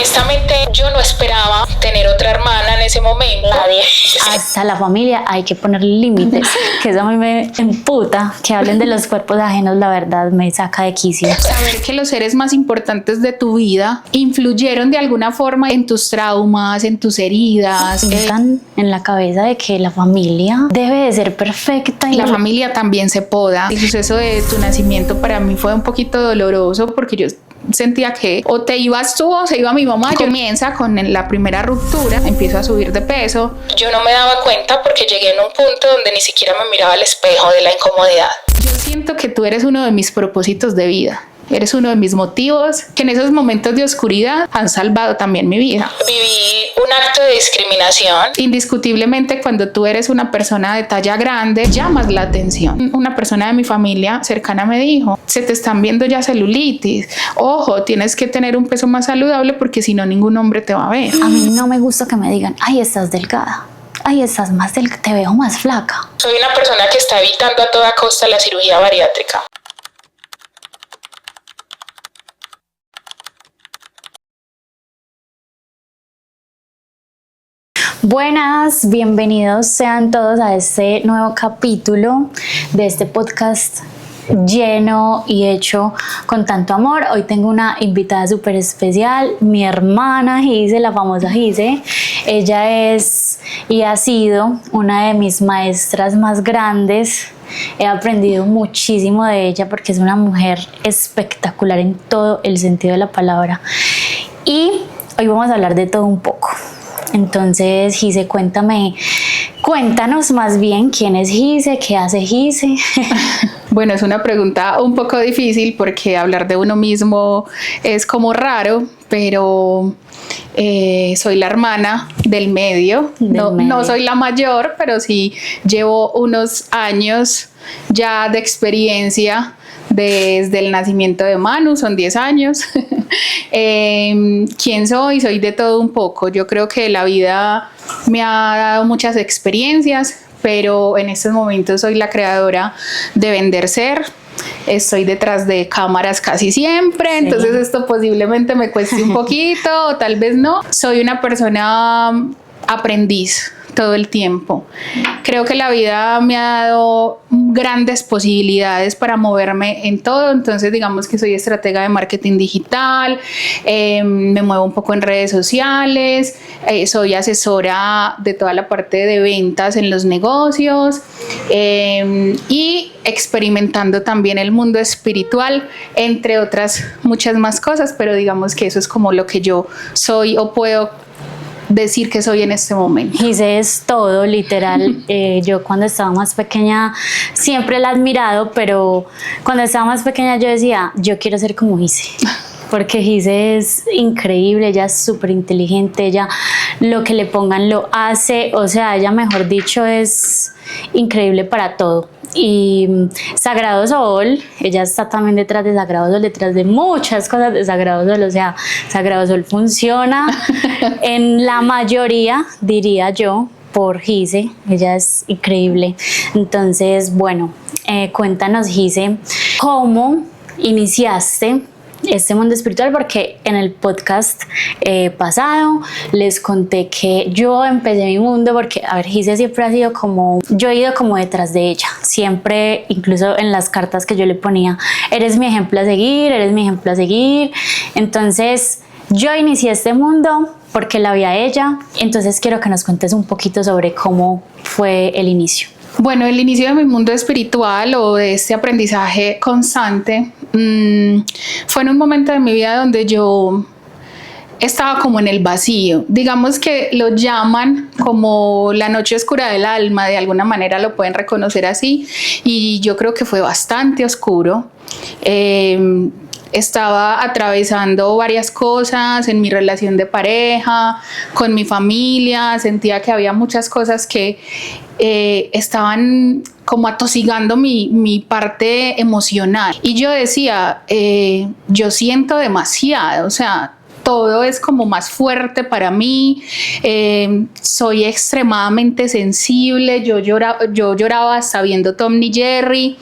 Honestamente, yo no esperaba tener otra hermana en ese momento. Nadie. Hasta la familia hay que poner límites, que eso a mí me emputa, que hablen de los cuerpos ajenos, la verdad me saca de quicio. Saber que los seres más importantes de tu vida influyeron de alguna forma en tus traumas, en tus heridas. Están en la cabeza de que la familia debe de ser perfecta. Y la familia también se poda. El suceso de tu nacimiento para mí fue un poquito doloroso porque yo sentía que o te ibas tú o se iba mi mamá. Comienza con la primera ruptura, empiezo a subir de peso. Yo no me daba cuenta porque llegué en un punto donde ni siquiera me miraba al espejo de la incomodidad. Yo siento que tú eres uno de mis propósitos de vida. Eres uno de mis motivos que en esos momentos de oscuridad han salvado también mi vida. Viví un acto de discriminación. Indiscutiblemente, cuando tú eres una persona de talla grande, llamas la atención. Una persona de mi familia cercana me dijo, se te están viendo ya celulitis. Ojo, tienes que tener un peso más saludable porque si no, ningún hombre te va a ver. A mí no me gusta que me digan, ay, estás delgada. Ay, estás más delgada, te veo más flaca. Soy una persona que está evitando a toda costa la cirugía bariátrica. Buenas, bienvenidos sean todos a este nuevo capítulo de este podcast lleno y hecho con tanto amor. Hoy tengo una invitada súper especial, mi hermana Gise, la famosa Gise. Ella es y ha sido una de mis maestras más grandes. He aprendido muchísimo de ella porque es una mujer espectacular en todo el sentido de la palabra. Y hoy vamos a hablar de todo un poco. Entonces, Gise, cuéntanos más bien quién es Gise, qué hace Gise. Bueno, es una pregunta un poco difícil porque hablar de uno mismo es como raro, pero soy la hermana del medio. No soy la mayor, pero sí llevo unos años ya de experiencia desde el nacimiento de Manu, son 10 años. ¿Quién soy? Soy de todo un poco. Yo creo que la vida me ha dado muchas experiencias, pero en estos momentos soy la creadora de Vender Ser. Estoy detrás de cámaras casi siempre, sí. Entonces esto posiblemente me cueste un poquito o tal vez no. Soy una persona aprendiz todo el tiempo. Creo que la vida me ha dado grandes posibilidades para moverme en todo, entonces digamos que soy estratega de marketing digital, me muevo un poco en redes sociales, soy asesora de toda la parte de ventas en los negocios y experimentando también el mundo espiritual, entre otras muchas más cosas, pero digamos que eso es como lo que yo soy o puedo decir que soy en este momento. Gise es todo, literal. Yo cuando estaba más pequeña siempre la he admirado, pero cuando estaba más pequeña yo decía, yo quiero ser como Gise. Porque Gise es increíble, ella es súper inteligente, ella lo que le pongan lo hace, o sea, ella mejor dicho es increíble para todo. Y Sagrado Sol, ella está también detrás de Sagrado Sol, detrás de muchas cosas de Sagrado Sol, o sea, Sagrado Sol funciona en la mayoría, diría yo, por Gise, ella es increíble. Entonces, bueno, cuéntanos, Gise, ¿cómo iniciaste este mundo espiritual? Porque en el podcast pasado les conté que yo empecé mi mundo porque, a ver, Gise siempre ha sido como, yo he ido como detrás de ella, siempre, incluso en las cartas que yo le ponía, eres mi ejemplo a seguir, eres mi ejemplo a seguir. Entonces yo inicié este mundo porque la vi a ella, entonces quiero que nos cuentes un poquito sobre cómo fue el inicio. Bueno, el inicio de mi mundo espiritual o de este aprendizaje constante fue en un momento de mi vida donde yo estaba como en el vacío. Digamos que lo llaman como la noche oscura del alma, de alguna manera lo pueden reconocer así, y yo creo que fue bastante oscuro. Estaba atravesando varias cosas en mi relación de pareja, con mi familia, sentía que había muchas cosas que estaban como atosigando mi parte emocional. Y yo decía, yo siento demasiado, o sea, todo es como más fuerte para mí, soy extremadamente sensible, yo lloraba hasta viendo Tom y Jerry.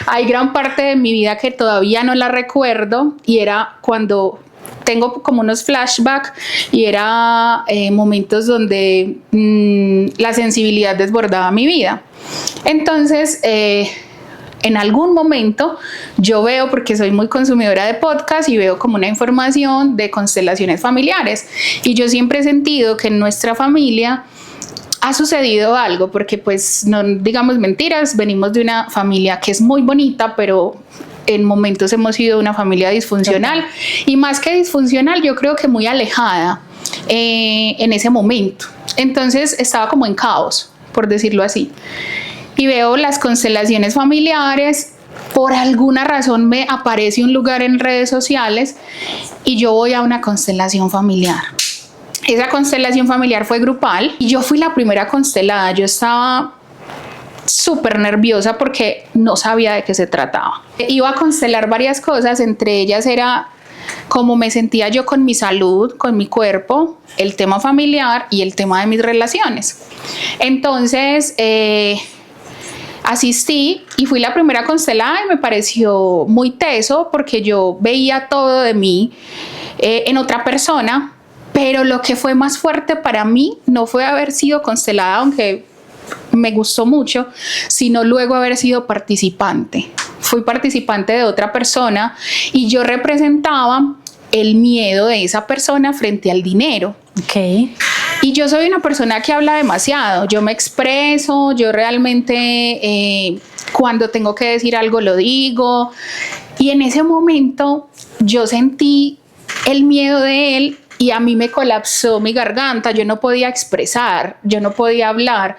Hay gran parte de mi vida que todavía no la recuerdo y era cuando tengo como unos flashbacks y era momentos donde la sensibilidad desbordaba mi vida. Entonces, en algún momento yo veo, porque soy muy consumidora de podcast, y veo como una información de constelaciones familiares, y yo siempre he sentido que en nuestra familia ha sucedido algo, porque pues no digamos mentiras, venimos de una familia que es muy bonita, pero en momentos hemos sido una familia disfuncional, y más que disfuncional, yo creo que muy alejada en ese momento. Entonces estaba como en caos, por decirlo así. Y veo las constelaciones familiares, por alguna razón me aparece un lugar en redes sociales y yo voy a una constelación familiar. Esa constelación familiar fue grupal y yo fui la primera constelada. Yo estaba súper nerviosa porque no sabía de qué se trataba. Iba a constelar varias cosas, entre ellas era cómo me sentía yo con mi salud, con mi cuerpo, el tema familiar y el tema de mis relaciones. Entonces, asistí y fui la primera constelada y me pareció muy teso porque yo veía todo de mí en otra persona, pero lo que fue más fuerte para mí no fue haber sido constelada, aunque me gustó mucho, sino luego haber sido participante. Fui participante de otra persona y yo representaba el miedo de esa persona frente al dinero. Okay. Y yo soy una persona que habla demasiado, yo me expreso, yo realmente cuando tengo que decir algo lo digo, y en ese momento yo sentí el miedo de él y a mí me colapsó mi garganta, yo no podía expresar, yo no podía hablar,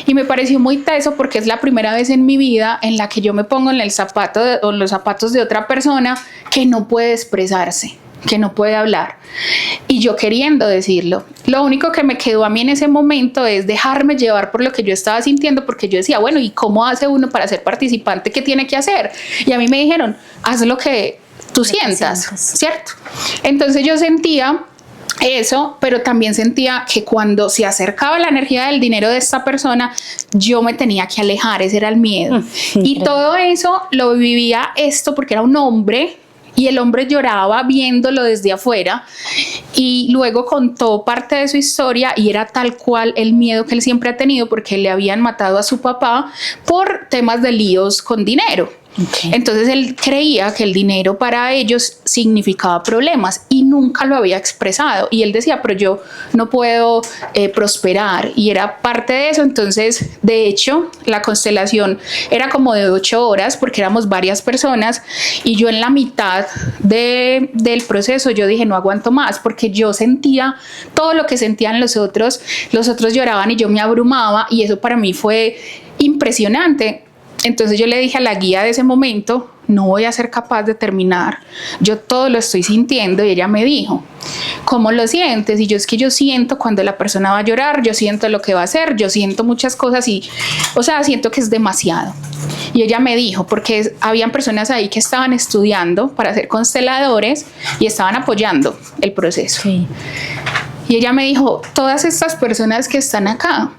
y me pareció muy teso porque es la primera vez en mi vida en la que yo me pongo en el zapato o en los zapatos de otra persona que no puede expresarse, que no puede hablar, y yo queriendo decirlo. Lo único que me quedó a mí en ese momento es dejarme llevar por lo que yo estaba sintiendo, porque yo decía, bueno, ¿y cómo hace uno para ser participante? ¿Qué tiene que hacer? Y a mí me dijeron, haz lo que tú sientas, ¿cierto? Entonces yo sentía eso, pero también sentía que cuando se acercaba la energía del dinero de esta persona, yo me tenía que alejar, ese era el miedo. Y todo eso lo vivía esto porque era un hombre, y el hombre lloraba viéndolo desde afuera, y luego contó parte de su historia y era tal cual el miedo que él siempre ha tenido porque le habían matado a su papá por temas de líos con dinero. Okay. Entonces él creía que el dinero para ellos significaba problemas y nunca lo había expresado, y él decía, pero yo no puedo prosperar, y era parte de eso. Entonces, de hecho, la constelación era como de 8 horas porque éramos varias personas, y yo en la mitad del proceso yo dije, no aguanto más, porque yo sentía todo lo que sentían los otros lloraban y yo me abrumaba, y eso para mí fue impresionante. Entonces yo le dije a la guía de ese momento, no voy a ser capaz de terminar, yo todo lo estoy sintiendo, y ella me dijo, ¿cómo lo sientes? Y yo, es que yo siento cuando la persona va a llorar, yo siento lo que va a hacer, yo siento muchas cosas, y o sea, siento que es demasiado. Y ella me dijo, porque habían personas ahí que estaban estudiando para ser consteladores y estaban apoyando el proceso. Sí. Y ella me dijo, todas estas personas que están acá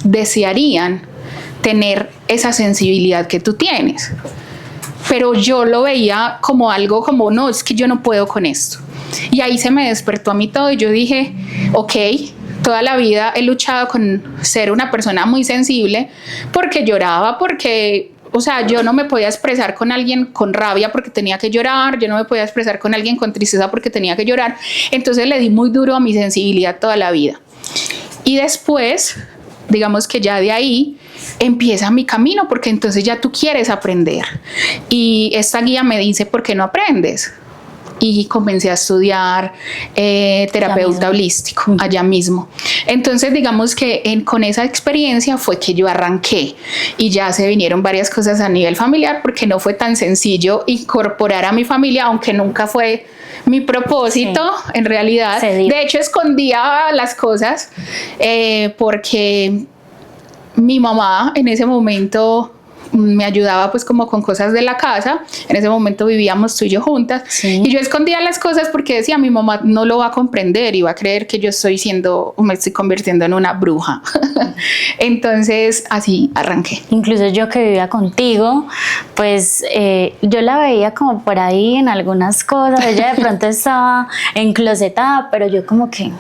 desearían tener esa sensibilidad que tú tienes, pero yo lo veía como algo como, no, es que yo no puedo con esto. Y ahí se me despertó a mí todo, y yo dije, ok, toda la vida he luchado con ser una persona muy sensible, porque lloraba, porque, o sea, yo no me podía expresar con alguien con rabia porque tenía que llorar, yo no me podía expresar con alguien con tristeza porque tenía que llorar. Entonces le di muy duro a mi sensibilidad toda la vida. Y después, digamos que ya de ahí empieza mi camino, porque entonces ya tú quieres aprender, y esta guía me dice, ¿por qué no aprendes? Y comencé a estudiar terapeuta holístico allá mismo. Entonces digamos que con esa experiencia fue que yo arranqué, y ya se vinieron varias cosas a nivel familiar, porque no fue tan sencillo incorporar a mi familia, aunque nunca fue mi propósito, sí, en realidad. De hecho escondía las cosas porque mi mamá en ese momento me ayudaba pues como con cosas de la casa. En ese momento vivíamos tú y yo juntas, Sí. y yo escondía las cosas porque decía, mi mamá no lo va a comprender y va a creer que yo me estoy convirtiendo en una bruja. Entonces así arranqué. Incluso yo que vivía contigo, pues yo la veía como por ahí en algunas cosas, ella de pronto estaba enclosetada, pero yo como que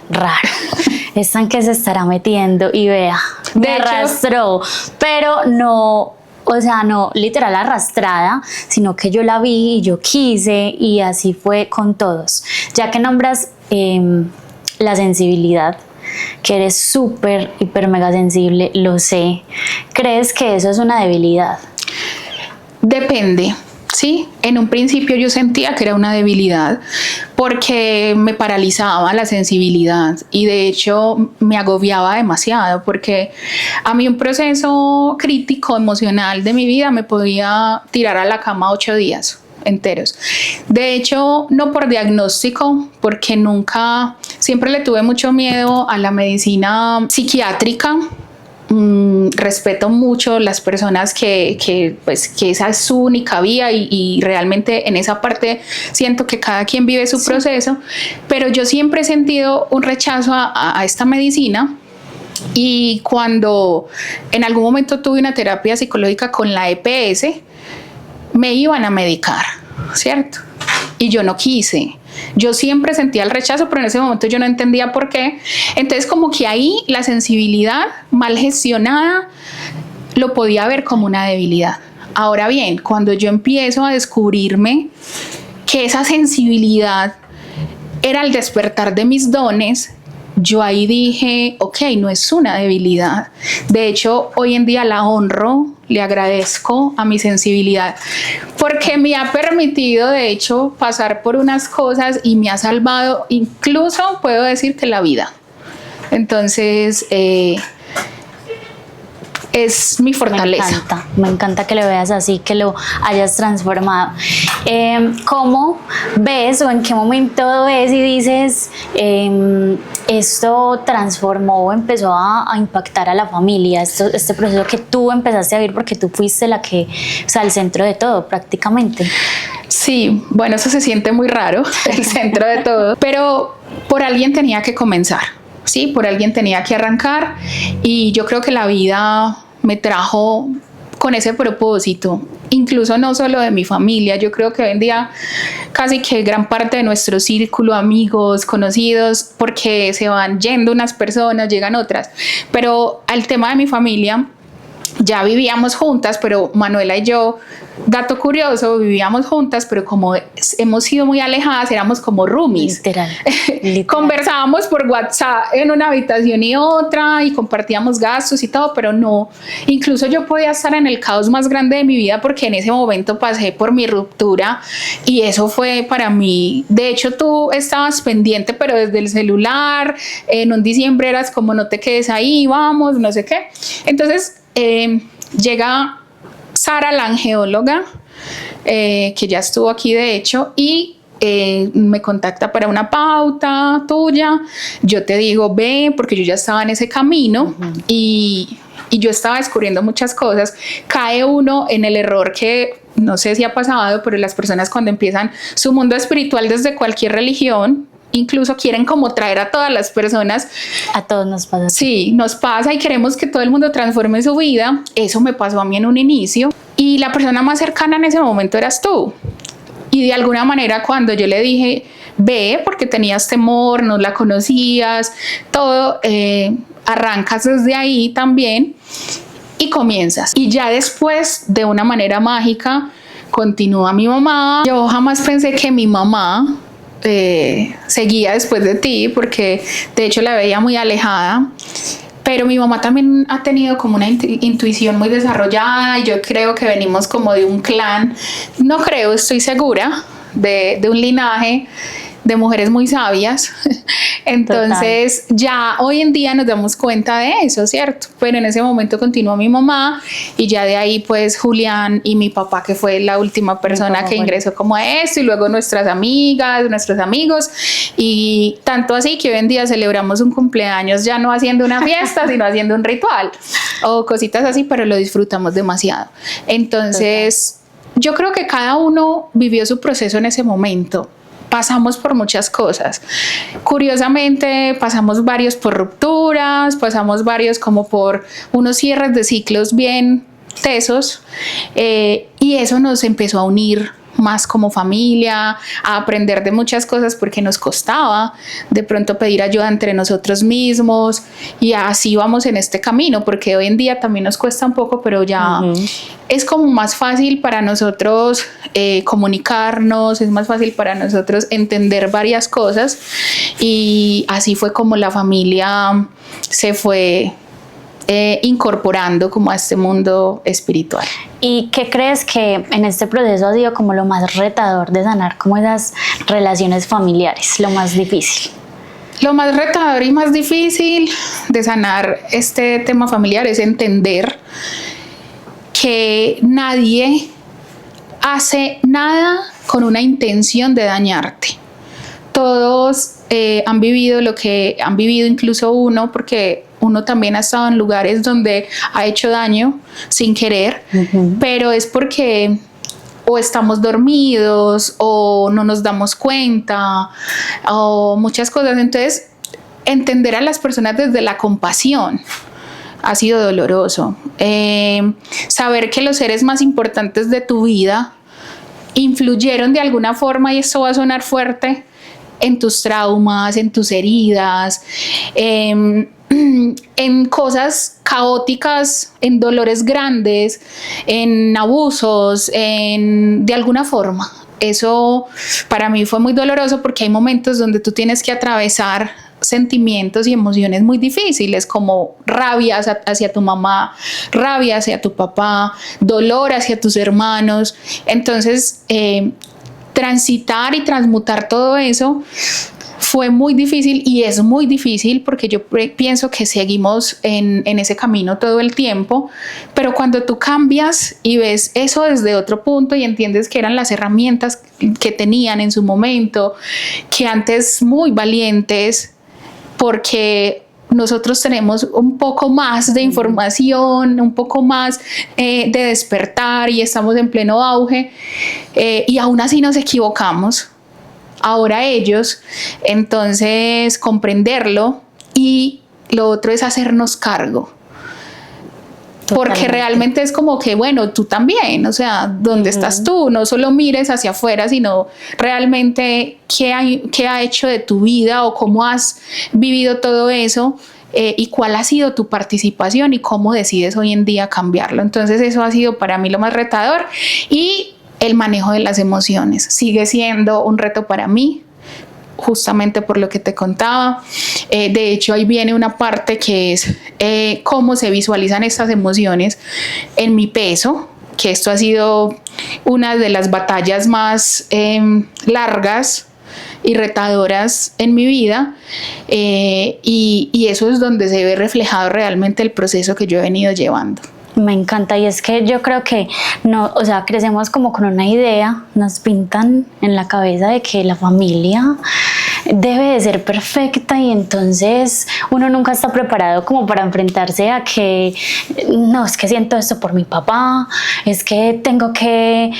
raro, ¿esta en qué se estará metiendo? Y vea, me De hecho, arrastró, pero no, o sea, no literal arrastrada, sino que yo la vi y yo quise, y así fue con todos. Ya que nombras la sensibilidad, que eres súper, hiper, mega sensible, lo sé. ¿Crees que eso es una debilidad? Depende, ¿sí? En un principio yo sentía que era una debilidad porque me paralizaba la sensibilidad y de hecho me agobiaba demasiado, porque a mí un proceso crítico emocional de mi vida me podía tirar a la cama 8 días enteros. De hecho, no por diagnóstico, porque siempre le tuve mucho miedo a la medicina psiquiátrica. Respeto mucho las personas que esa es su única vía, y realmente en esa parte siento que cada quien vive su proceso, pero yo siempre he sentido un rechazo a esta medicina. Y cuando en algún momento tuve una terapia psicológica con la EPS, me iban a medicar, ¿cierto? Y yo no quise. Yo siempre sentía el rechazo, pero en ese momento yo no entendía por qué. Entonces como que ahí la sensibilidad mal gestionada lo podía ver como una debilidad. Ahora bien, cuando yo empiezo a descubrirme que esa sensibilidad era el despertar de mis dones, yo ahí dije, ok, no es una debilidad. De hecho, hoy en día la honro, le agradezco a mi sensibilidad, porque me ha permitido, de hecho, pasar por unas cosas y me ha salvado, incluso puedo decir que la vida. Entonces, es mi fortaleza. Me encanta que lo veas así, que lo hayas transformado. ¿Cómo ves o en qué momento ves y dices esto transformó o empezó a impactar a la familia? Este proceso que tú empezaste a vivir, porque tú fuiste el centro de todo prácticamente. Sí, bueno, eso se siente muy raro, el centro de todo, pero por alguien tenía que comenzar. Sí, por alguien tenía que arrancar, y yo creo que la vida me trajo con ese propósito, incluso no solo de mi familia. Yo creo que hoy en día casi que gran parte de nuestro círculo, amigos, conocidos, porque se van yendo unas personas, llegan otras, pero al tema de mi familia, ya vivíamos juntas, pero Manuela y yo, dato curioso, vivíamos juntas, pero como hemos sido muy alejadas, éramos como roomies. Literal. Conversábamos por WhatsApp en una habitación y otra, y compartíamos gastos y todo, pero no. Incluso yo podía estar en el caos más grande de mi vida, porque en ese momento pasé por mi ruptura, y eso fue para mí. De hecho, tú estabas pendiente, pero desde el celular. En un diciembre eras como, no te quedes ahí, vamos, no sé qué. Entonces, llega Sara, la angeóloga, que ya estuvo aquí de hecho, y me contacta para una pauta tuya. Yo te digo, ve, porque yo ya estaba en ese camino. y yo estaba descubriendo muchas cosas. Cae uno en el error que no sé si ha pasado, pero las personas cuando empiezan su mundo espiritual desde cualquier religión, incluso quieren como traer a todas las personas. A todos nos pasa. Sí, nos pasa, y queremos que todo el mundo transforme su vida. Eso me pasó a mí en un inicio, y la persona más cercana en ese momento eras tú. Y de alguna manera, cuando yo le dije, ve, porque tenías temor, no la conocías, todo, arrancas desde ahí también y comienzas. Y ya después, de una manera mágica, continúa mi mamá. Yo jamás pensé que mi mamá seguía después de ti, porque de hecho la veía muy alejada, pero mi mamá también ha tenido como una intuición muy desarrollada, y yo creo que venimos como de un clan, no creo, estoy segura, de un linaje de mujeres muy sabias. Entonces ya hoy en día nos damos cuenta de eso, ¿cierto? Pero en ese momento continuó mi mamá y ya de ahí pues Julián y mi papá, que fue la última persona que ingresó como a esto, y luego nuestras amigas, nuestros amigos, y tanto así que hoy en día celebramos un cumpleaños ya no haciendo una fiesta, sino haciendo un ritual o cositas así, pero lo disfrutamos demasiado. Entonces yo creo que cada uno vivió su proceso en ese momento. Pasamos por muchas cosas. Curiosamente, pasamos varios por rupturas, pasamos varios como por unos cierres de ciclos bien tesos, y eso nos empezó a unir más como familia, a aprender de muchas cosas, porque nos costaba de pronto pedir ayuda entre nosotros mismos, y así vamos en este camino, porque hoy en día también nos cuesta un poco, pero ya es como más fácil para nosotros comunicarnos, es más fácil para nosotros entender varias cosas, y así fue como la familia se fue incorporando como a este mundo espiritual. ¿Y qué crees que en este proceso ha sido como lo más retador de sanar como esas relaciones familiares, lo más difícil? Lo más retador y más difícil de sanar este tema familiar es entender que nadie hace nada con una intención de dañarte. Todos han vivido lo que han vivido, incluso uno, porque uno también ha estado en lugares donde ha hecho daño sin querer, pero es porque o estamos dormidos o no nos damos cuenta o muchas cosas. Entonces, entender a las personas desde la compasión ha sido doloroso. Saber que los seres más importantes de tu vida influyeron de alguna forma, y esto va a sonar fuerte, en tus traumas, en tus heridas, en cosas caóticas, en dolores grandes, en abusos, de alguna forma. Eso para mí fue muy doloroso, porque hay momentos donde tú tienes que atravesar sentimientos y emociones muy difíciles, como rabia hacia tu mamá, rabia hacia tu papá, dolor hacia tus hermanos. Entonces, transitar y transmutar todo eso fue muy difícil, y es muy difícil porque yo pienso que seguimos en ese camino todo el tiempo, pero cuando tú cambias y ves eso desde otro punto y entiendes que eran las herramientas que tenían en su momento, que antes muy valientes, porque nosotros tenemos un poco más de información, un poco más de despertar, y estamos en pleno auge, y aún así nos equivocamos. Ahora ellos, entonces comprenderlo, y lo otro es hacernos cargo. Porque realmente es como que, bueno, tú también, o sea, ¿dónde estás tú? No solo mires hacia afuera, sino realmente qué ha hecho de tu vida, o cómo has vivido todo eso, y cuál ha sido tu participación, y cómo decides hoy en día cambiarlo. Entonces eso ha sido para mí lo más retador, y el manejo de las emociones sigue siendo un reto para mí, justamente por lo que te contaba. De hecho, ahí viene una parte que es cómo se visualizan estas emociones en mi peso, que esto ha sido una de las batallas más largas y retadoras en mi vida, y eso es donde se ve reflejado realmente el proceso que yo he venido llevando. Me encanta, y es que yo creo que no, o sea, crecemos como con una idea, nos pintan en la cabeza de que la familia debe de ser perfecta, y entonces uno nunca está preparado como para enfrentarse a que no, es que siento esto por mi papá, es que tengo que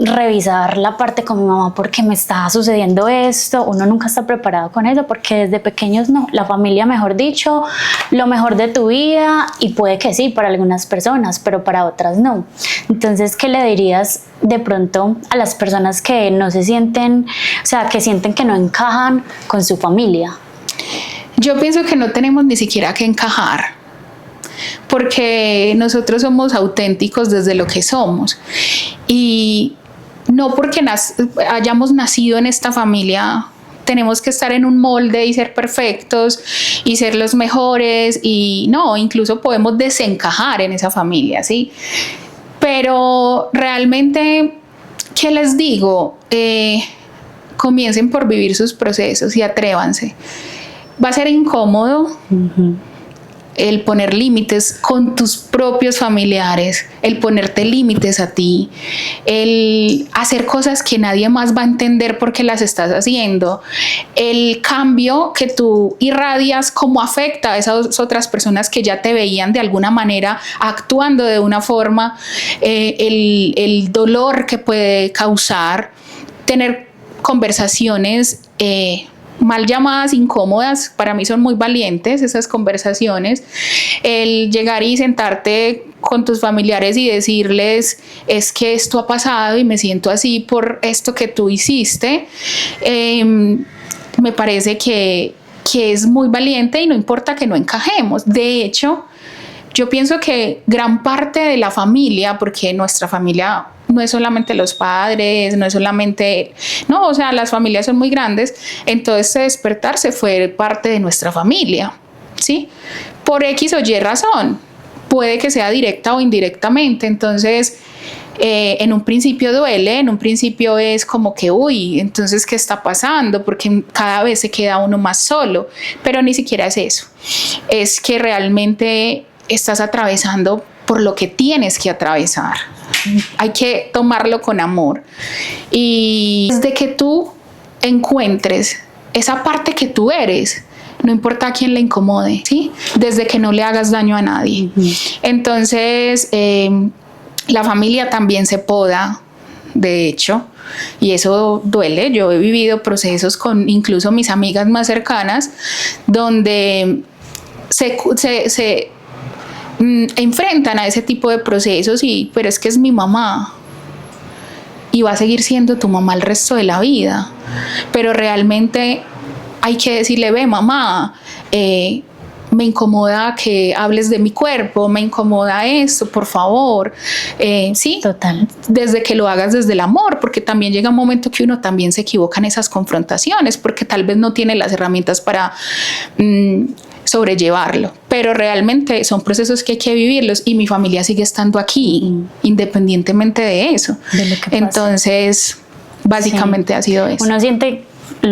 revisar la parte con mi mamá porque me está sucediendo esto. Uno nunca está preparado con eso, porque desde pequeños no, la familia, mejor dicho, lo mejor de tu vida, y puede que sí para algunas personas, pero para otras no. Entonces, ¿qué le dirías de pronto a las personas que no se sienten, o sea, que sienten que no encajan con su familia? Yo pienso que no tenemos ni siquiera que encajar, porque nosotros somos auténticos desde lo que somos, y no porque hayamos nacido en esta familia tenemos que estar en un molde y ser perfectos y ser los mejores, y no, incluso podemos desencajar en esa familia, ¿sí? Pero realmente, ¿qué les digo? comiencen por vivir sus procesos y atrévanse. Va a ser incómodo el poner límites con tus propios familiares, el ponerte límites a ti, el hacer cosas que nadie más va a entender porque las estás haciendo, el cambio que tú irradias, cómo afecta a esas otras personas que ya te veían de alguna manera actuando de una forma, el dolor que puede causar, tener conversaciones mal llamadas incómodas. Para mí son muy valientes esas conversaciones, el llegar y sentarte con tus familiares y decirles, es que esto ha pasado y me siento así por esto que tú hiciste, me parece que es muy valiente y no importa que no encajemos. De hecho, yo pienso que gran parte de la familia, porque nuestra familia no es solamente los padres, no es solamente, no, o sea, las familias son muy grandes, entonces despertarse fue parte de nuestra familia, ¿sí? Por X o Y razón, puede que sea directa o indirectamente, entonces en un principio duele, en un principio es como que, uy, entonces, ¿qué está pasando? Porque cada vez se queda uno más solo, pero ni siquiera es eso, es que realmente estás atravesando por lo que tienes que atravesar. Hay que tomarlo con amor. Y desde que tú encuentres esa parte que tú eres, no importa a quién le incomode, ¿sí? Desde que no le hagas daño a nadie. Entonces, la familia también se poda, de hecho, y eso duele. Yo he vivido procesos con incluso mis amigas más cercanas donde se enfrentan a ese tipo de procesos pero es que es mi mamá y va a seguir siendo tu mamá el resto de la vida, pero realmente hay que decirle, ve mamá, me incomoda que hables de mi cuerpo, me incomoda esto, por favor, sí, Total. desde que lo hagas desde el amor, porque también llega un momento que uno también se equivoca en esas confrontaciones, porque tal vez no tiene las herramientas para sobrellevarlo, pero realmente son procesos que hay que vivirlos y mi familia sigue estando aquí, independientemente de eso. De lo que pasa. Entonces, básicamente ha sido eso. Uno siente,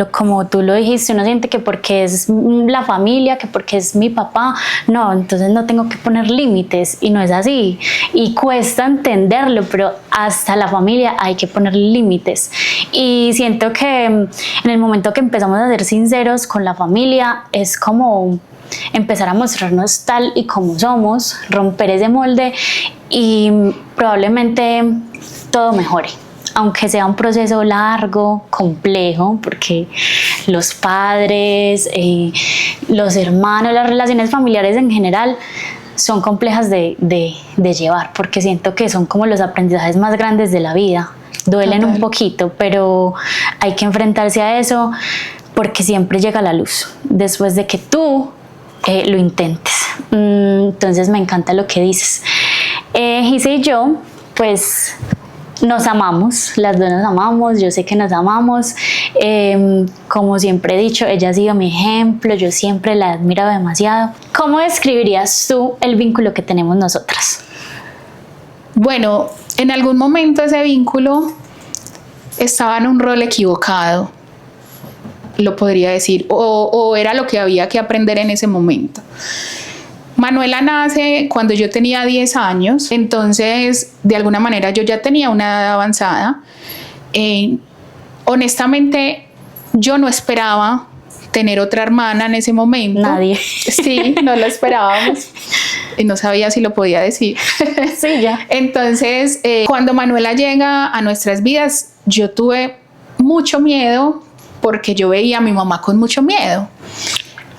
como tú lo dijiste, uno siente que porque es la familia, que porque es mi papá, no, entonces no tengo que poner límites, y no es así, y cuesta entenderlo, pero hasta la familia hay que poner límites, y siento que en el momento que empezamos a ser sinceros con la familia, es como empezar a mostrarnos tal y como somos, romper ese molde y probablemente todo mejore. Aunque sea un proceso largo, complejo, porque los padres, los hermanos, las relaciones familiares en general son complejas de llevar, porque siento que son como los aprendizajes más grandes de la vida. Duelen Total. un poquito, pero hay que enfrentarse a eso porque siempre llega la luz después de que tú lo intentes. Entonces me encanta lo que dices. Gise y yo, pues nos amamos, las dos nos amamos, yo sé que nos amamos. Como siempre he dicho, ella ha sido mi ejemplo, yo siempre la he admirado demasiado. ¿Cómo describirías tú el vínculo que tenemos nosotras? Bueno, en algún momento ese vínculo estaba en un rol equivocado, lo podría decir, o era lo que había que aprender en ese momento. Manuela nace cuando yo tenía 10 años, entonces de alguna manera yo ya tenía una edad avanzada. Honestamente, yo no esperaba tener otra hermana en ese momento. Nadie. Sí, no lo esperábamos. Y no sabía si lo podía decir. Sí, ya. Entonces, cuando Manuela llega a nuestras vidas, yo tuve mucho miedo porque yo veía a mi mamá con mucho miedo.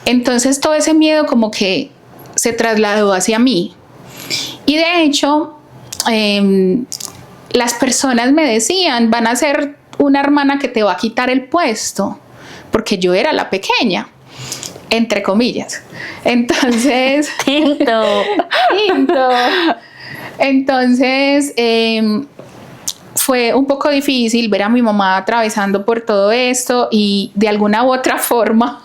Entonces, todo ese miedo como que se trasladó hacia mí. Y de hecho, las personas me decían, van a ser una hermana que te va a quitar el puesto, porque yo era la pequeña, entre comillas. Entonces, Tinto. Entonces, fue un poco difícil ver a mi mamá atravesando por todo esto y de alguna u otra forma,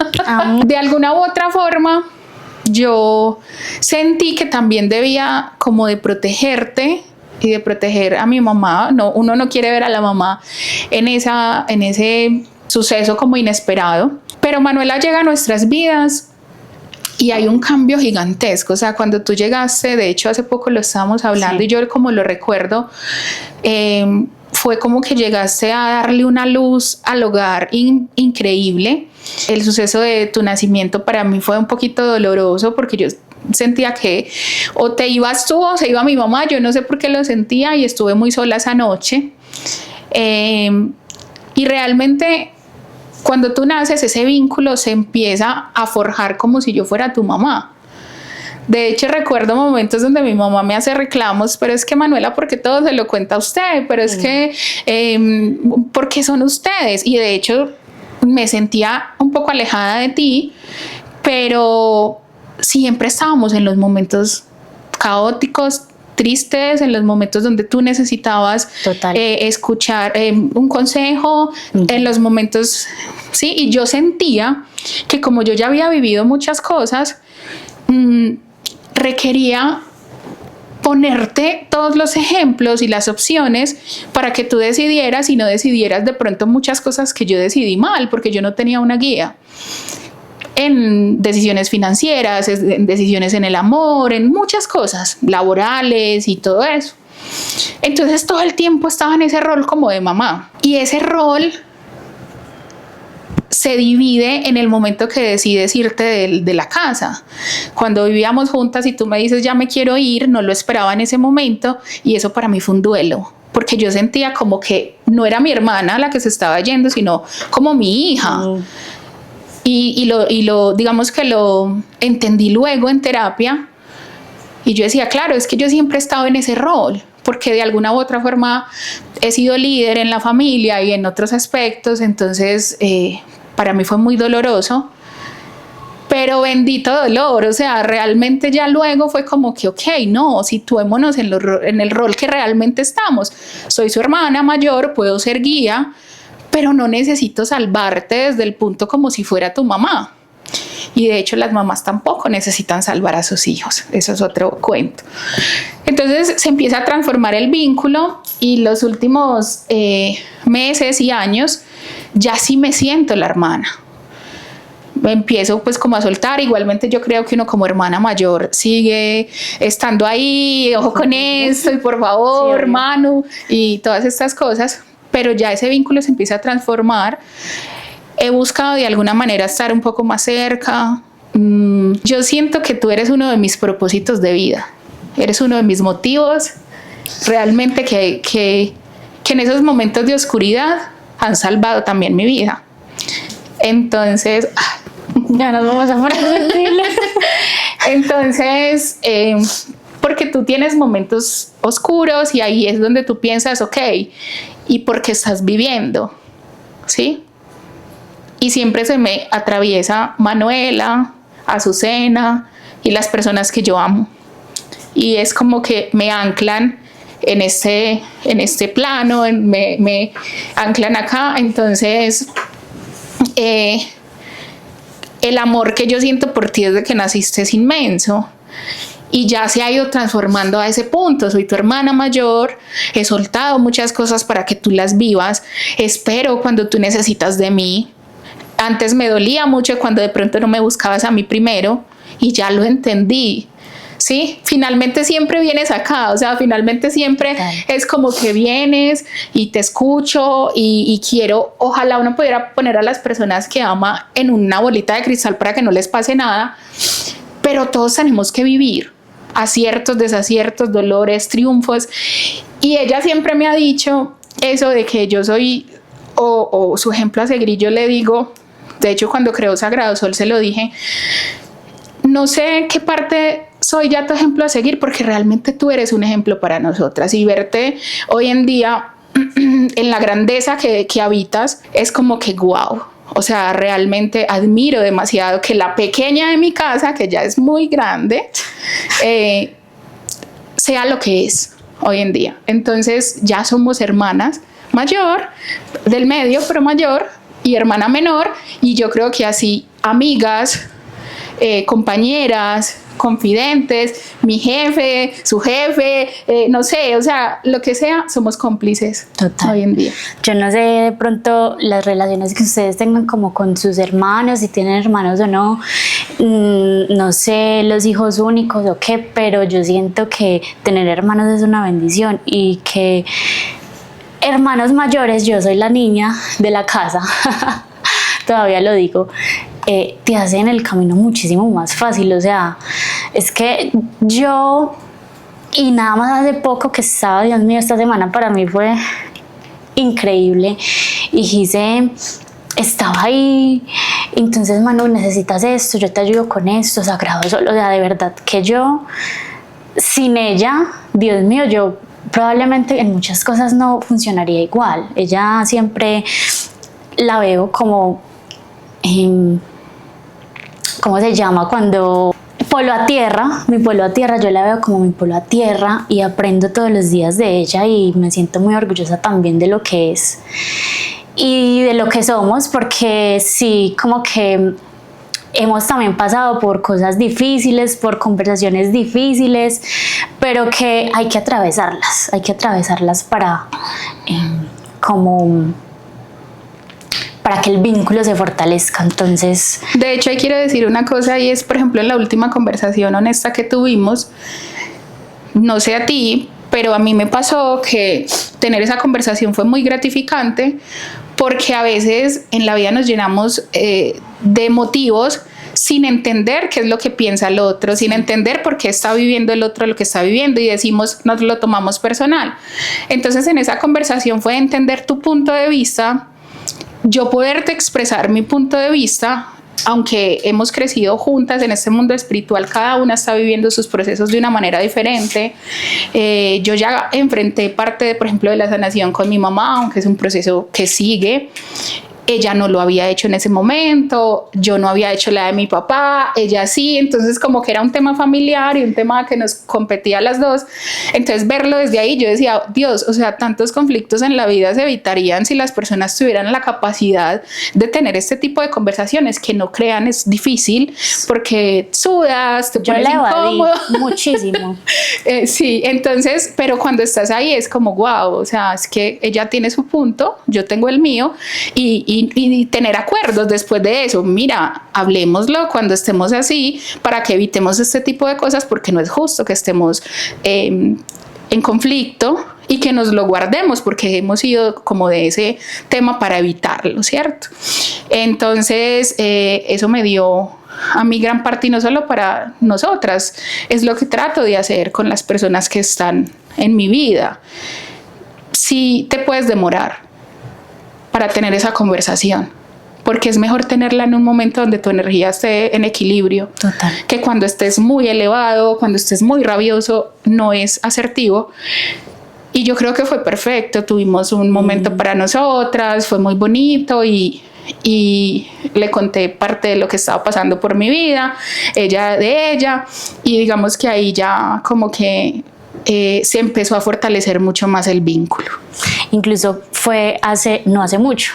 yo sentí que también debía como de protegerte y de proteger a mi mamá. No, uno no quiere ver a la mamá en ese suceso como inesperado. Pero Manuela llega a nuestras vidas y hay un cambio gigantesco. O sea, cuando tú llegaste, de hecho hace poco lo estábamos hablando, sí, y yo como lo recuerdo, fue como que llegaste a darle una luz al hogar increíble. El suceso de tu nacimiento para mí fue un poquito doloroso porque yo sentía que o te ibas tú o se iba mi mamá, yo no sé por qué lo sentía, y estuve muy sola esa noche. Y realmente cuando tú naces, ese vínculo se empieza a forjar como si yo fuera tu mamá. De hecho, recuerdo momentos donde mi mamá me hace reclamos, pero es que Manuela, ¿por qué todo se lo cuenta a usted? Pero es que, ¿por qué son ustedes? Y de hecho, me sentía un poco alejada de ti, pero siempre estábamos en los momentos caóticos, tristes, en los momentos donde tú necesitabas escuchar un consejo, en los momentos, sí, y yo sentía que como yo ya había vivido muchas cosas, requería ponerte todos los ejemplos y las opciones para que tú decidieras y no decidieras de pronto muchas cosas que yo decidí mal, porque yo no tenía una guía. En decisiones financieras, en decisiones en el amor, en muchas cosas, laborales y todo eso. Entonces todo el tiempo estaba en ese rol como de mamá. Y ese rol se divide en el momento que decides irte de la casa. Cuando vivíamos juntas y tú me dices ya me quiero ir, no lo esperaba en ese momento, y eso para mí fue un duelo, porque yo sentía como que no era mi hermana la que se estaba yendo, sino como mi hija. Y lo digamos que lo entendí luego en terapia, y yo decía, claro, es que yo siempre he estado en ese rol, porque de alguna u otra forma he sido líder en la familia y en otros aspectos. Entonces para mí fue muy doloroso, pero bendito dolor. O sea, realmente ya luego fue como que, ok, no, situémonos en el rol que realmente estamos. Soy su hermana mayor, puedo ser guía, pero no necesito salvarte desde el punto como si fuera tu mamá. Y de hecho las mamás tampoco necesitan salvar a sus hijos, eso es otro cuento. Entonces se empieza a transformar el vínculo, y los últimos meses y años ya sí me siento la hermana. Me empiezo pues como a soltar. Igualmente yo creo que uno como hermana mayor sigue estando ahí, ojo con esto, y por favor, sí, Manu, y todas estas cosas, pero ya ese vínculo se empieza a transformar. He buscado de alguna manera estar un poco más cerca. Yo siento que tú eres uno de mis propósitos de vida, eres uno de mis motivos realmente que en esos momentos de oscuridad han salvado también mi vida. Entonces, ya nos vamos a poner sensibles. Entonces, porque tú tienes momentos oscuros y ahí es donde tú piensas, ok, ¿y por qué estás viviendo? ¿Sí? Y siempre se me atraviesa Manuela, Azucena y las personas que yo amo. Y es como que me anclan en este plano, me anclan acá. Entonces, el amor que yo siento por ti desde que naciste es inmenso. Y ya se ha ido transformando a ese punto. Soy tu hermana mayor, he soltado muchas cosas para que tú las vivas. Espero cuando tú necesitas de mí. Antes me dolía mucho cuando de pronto no me buscabas a mí primero, y ya lo entendí. ¿Sí? Finalmente siempre vienes acá, o sea, finalmente siempre es como que vienes y te escucho y quiero, ojalá uno pudiera poner a las personas que ama en una bolita de cristal para que no les pase nada, pero todos tenemos que vivir aciertos, desaciertos, dolores, triunfos, y ella siempre me ha dicho eso de que yo soy o su ejemplo a seguir. Yo le digo, de hecho cuando creó Sagrado Sol se lo dije, no sé qué parte soy ya tu ejemplo a seguir, porque realmente tú eres un ejemplo para nosotras, y verte hoy en día en la grandeza que habitas es como que wow. O sea, realmente admiro demasiado que la pequeña de mi casa, que ya es muy grande, sea lo que es hoy en día. Entonces ya somos hermanas mayor, del medio pero mayor, y hermana menor, y yo creo que así amigas, compañeras, confidentes, mi jefe, su jefe, no sé, o sea, lo que sea, somos cómplices. Total. Hoy en día. Yo no sé de pronto las relaciones que ustedes tengan como con sus hermanos, si tienen hermanos o no, no sé, los hijos únicos o qué, pero yo siento que tener hermanos es una bendición y que hermanos mayores, yo soy la niña de la casa, todavía lo digo, te hacen el camino muchísimo más fácil. O sea, es que yo, y nada más hace poco que estaba, Dios mío, esta semana para mí fue increíble, y Gise estaba ahí, entonces Manu, necesitas esto, yo te ayudo con esto, Sagrado Solo, o sea, de verdad que yo, sin ella, Dios mío, yo probablemente en muchas cosas no funcionaría igual. Ella siempre la veo como, ¿cómo se llama? Cuando polo a tierra, mi polo a tierra, yo la veo como mi polo a tierra y aprendo todos los días de ella y me siento muy orgullosa también de lo que es y de lo que somos, porque sí, como que hemos también pasado por cosas difíciles, por conversaciones difíciles, pero que hay que atravesarlas para como para que el vínculo se fortalezca. Entonces, de hecho, ahí quiero decir una cosa, y es, por ejemplo, en la última conversación honesta que tuvimos, no sé a ti, pero a mí me pasó que tener esa conversación fue muy gratificante, porque a veces en la vida nos llenamos de motivos sin entender qué es lo que piensa el otro, sin entender por qué está viviendo el otro lo que está viviendo, y decimos, nos lo tomamos personal. Entonces, en esa conversación fue entender tu punto de vista, yo poderte expresar mi punto de vista, aunque hemos crecido juntas en este mundo espiritual, cada una está viviendo sus procesos de una manera diferente. Yo ya enfrenté parte, por ejemplo, de la sanación con mi mamá, aunque es un proceso que sigue. Ella no lo había hecho en ese momento, yo no había hecho la de mi papá, ella sí, entonces como que era un tema familiar y un tema que nos competía a las dos. Entonces verlo desde ahí, yo decía, Dios, o sea, tantos conflictos en la vida se evitarían si las personas tuvieran la capacidad de tener este tipo de conversaciones, que no crean, es difícil porque sudas, te pones incómodo. Muchísimo. Sí, entonces, pero cuando estás ahí es como, wow, o sea, es que ella tiene su punto, yo tengo el mío, y tener acuerdos después de eso. Mira, hablemoslo cuando estemos así para que evitemos este tipo de cosas, porque no es justo que estemos en conflicto y que nos lo guardemos, porque hemos ido como de ese tema para evitarlo, ¿cierto? Entonces, eso me dio a mí gran parte, y no solo para nosotras, es lo que trato de hacer con las personas que están en mi vida. Sí te puedes demorar para tener esa conversación, porque es mejor tenerla en un momento donde tu energía esté en equilibrio. Total. Que cuando estés muy elevado, cuando estés muy rabioso, no es asertivo. Y yo creo que fue perfecto, tuvimos un momento para nosotras, fue muy bonito, y le conté parte de lo que estaba pasando por mi vida, ella de ella, y digamos que ahí ya como que se empezó a fortalecer mucho más el vínculo. Incluso fue no hace mucho,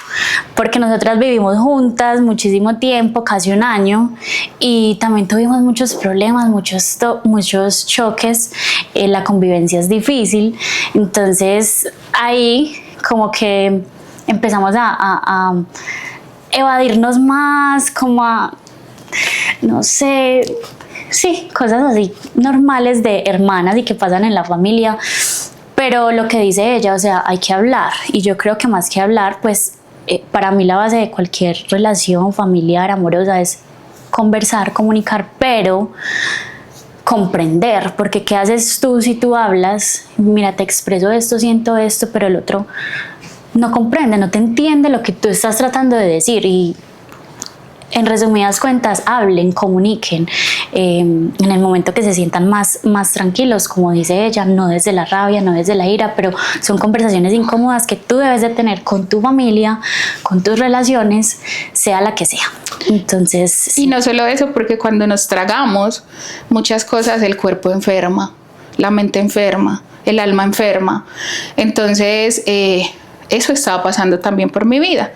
porque nosotras vivimos juntas muchísimo tiempo, casi un año, y también tuvimos muchos problemas, muchos choques. La convivencia es difícil, entonces ahí como que empezamos a evadirnos más, como a, no sé, sí, cosas así normales de hermanas y que pasan en la familia. Pero lo que dice ella, o sea, hay que hablar, y yo creo que más que hablar, pues para mí la base de cualquier relación familiar, amorosa, es conversar, comunicar, pero comprender, porque ¿qué haces tú si tú hablas? Mira, te expreso esto, siento esto, pero el otro no comprende, no te entiende lo que tú estás tratando de decir. Y en resumidas cuentas, hablen, comuniquen en el momento que se sientan más tranquilos, como dice ella, no desde la rabia, no desde la ira, pero son conversaciones incómodas que tú debes de tener con tu familia, con tus relaciones, sea la que sea. Entonces, sí. Y no solo eso, porque cuando nos tragamos muchas cosas, el cuerpo enferma, la mente enferma, el alma enferma. Entonces, eso estaba pasando también por mi vida.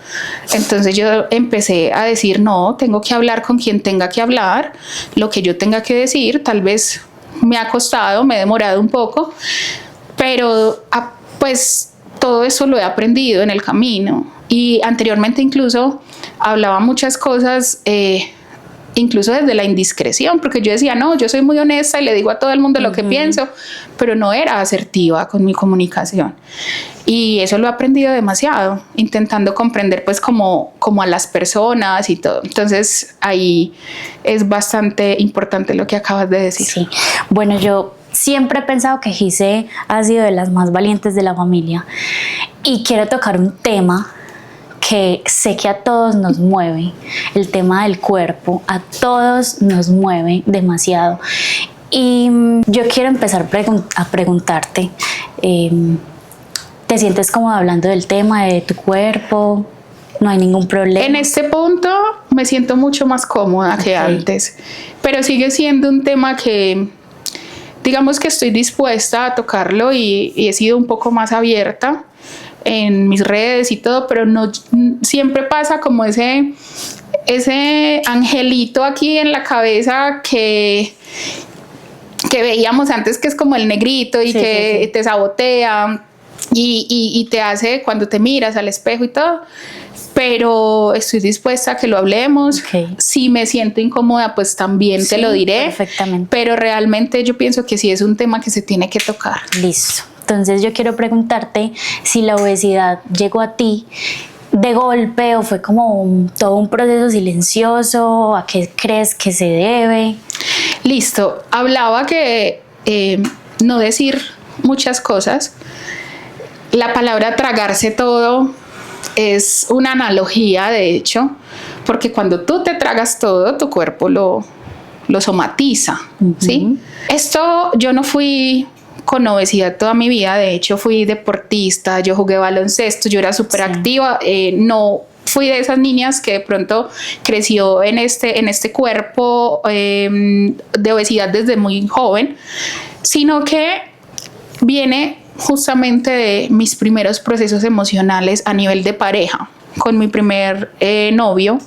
Entonces yo empecé a decir, no, tengo que hablar con quien tenga que hablar, lo que yo tenga que decir. Tal vez me ha costado, me he demorado un poco, pero pues todo eso lo he aprendido en el camino. Y anteriormente incluso hablaba muchas cosas, incluso desde la indiscreción, porque yo decía, no, yo soy muy honesta y le digo a todo el mundo lo que pienso, pero no era asertiva con mi comunicación. Y eso lo he aprendido demasiado, intentando comprender pues como a las personas y todo. Entonces ahí es bastante importante lo que acabas de decir. Sí. Bueno, yo siempre he pensado que Gise ha sido de las más valientes de la familia y quiero tocar un tema que sé que a todos nos mueve, el tema del cuerpo, a todos nos mueve demasiado. Y yo quiero empezar a preguntarte, ¿te sientes cómoda hablando del tema de tu cuerpo? No hay ningún problema. En este punto me siento mucho más cómoda que antes, pero sigue siendo un tema que, digamos que estoy dispuesta a tocarlo y he sido un poco más abierta en mis redes y todo, pero no siempre pasa como ese angelito aquí en la cabeza que veíamos antes, que es como el negrito y que te sabotea y te hace cuando te miras al espejo y todo. Pero estoy dispuesta a que lo hablemos. Si me siento incómoda, pues también te lo diré. Perfectamente. Pero realmente yo pienso que sí es un tema que se tiene que tocar. Listo. Entonces yo quiero preguntarte si la obesidad llegó a ti de golpe o fue como todo un proceso silencioso. ¿A qué crees que se debe? Listo. Hablaba que no decir muchas cosas. La palabra tragarse todo es una analogía, de hecho, porque cuando tú te tragas todo, tu cuerpo lo somatiza, ¿sí? Esto, yo no fui con obesidad toda mi vida, de hecho fui deportista, yo jugué baloncesto, yo era súper activa, no fui de esas niñas que de pronto creció en este cuerpo de obesidad desde muy joven, sino que viene justamente de mis primeros procesos emocionales a nivel de pareja, con mi primer novio.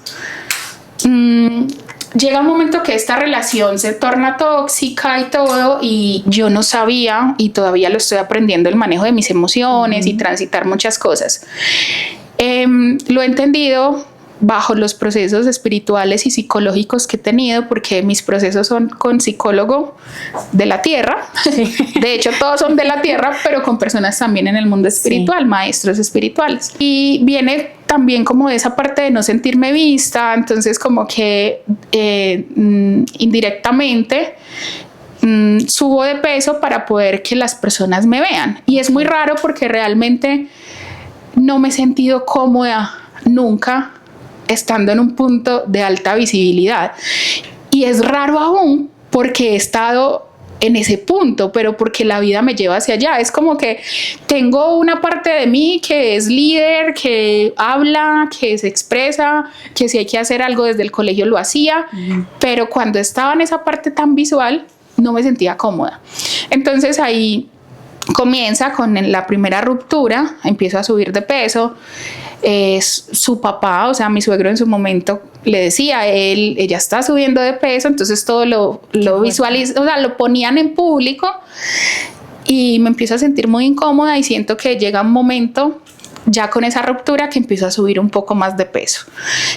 Llega un momento que esta relación se torna tóxica y todo, y yo no sabía, y todavía lo estoy aprendiendo, el manejo de mis emociones y transitar muchas cosas. Lo he entendido bajo los procesos espirituales y psicológicos que he tenido, porque mis procesos son con psicólogo de la tierra. De hecho, todos son de la tierra, pero con personas también en el mundo espiritual, maestros espirituales. Y viene también como de esa parte de no sentirme vista, entonces como que indirectamente subo de peso para poder que las personas me vean. Y es muy raro porque realmente no me he sentido cómoda nunca estando en un punto de alta visibilidad. Y es raro aún porque he estado en ese punto, pero porque la vida me lleva hacia allá. Es como que tengo una parte de mí que es líder, que habla, que se expresa, que si hay que hacer algo desde el colegio lo hacía, pero cuando estaba en esa parte tan visual no me sentía cómoda. Entonces ahí comienza con la primera ruptura, empiezo a subir de peso. Su papá, o sea, mi suegro en su momento le decía, ella está subiendo de peso, entonces todo lo visualiza, o sea, lo ponían en público y me empiezo a sentir muy incómoda y siento que llega un momento ya con esa ruptura que empiezo a subir un poco más de peso.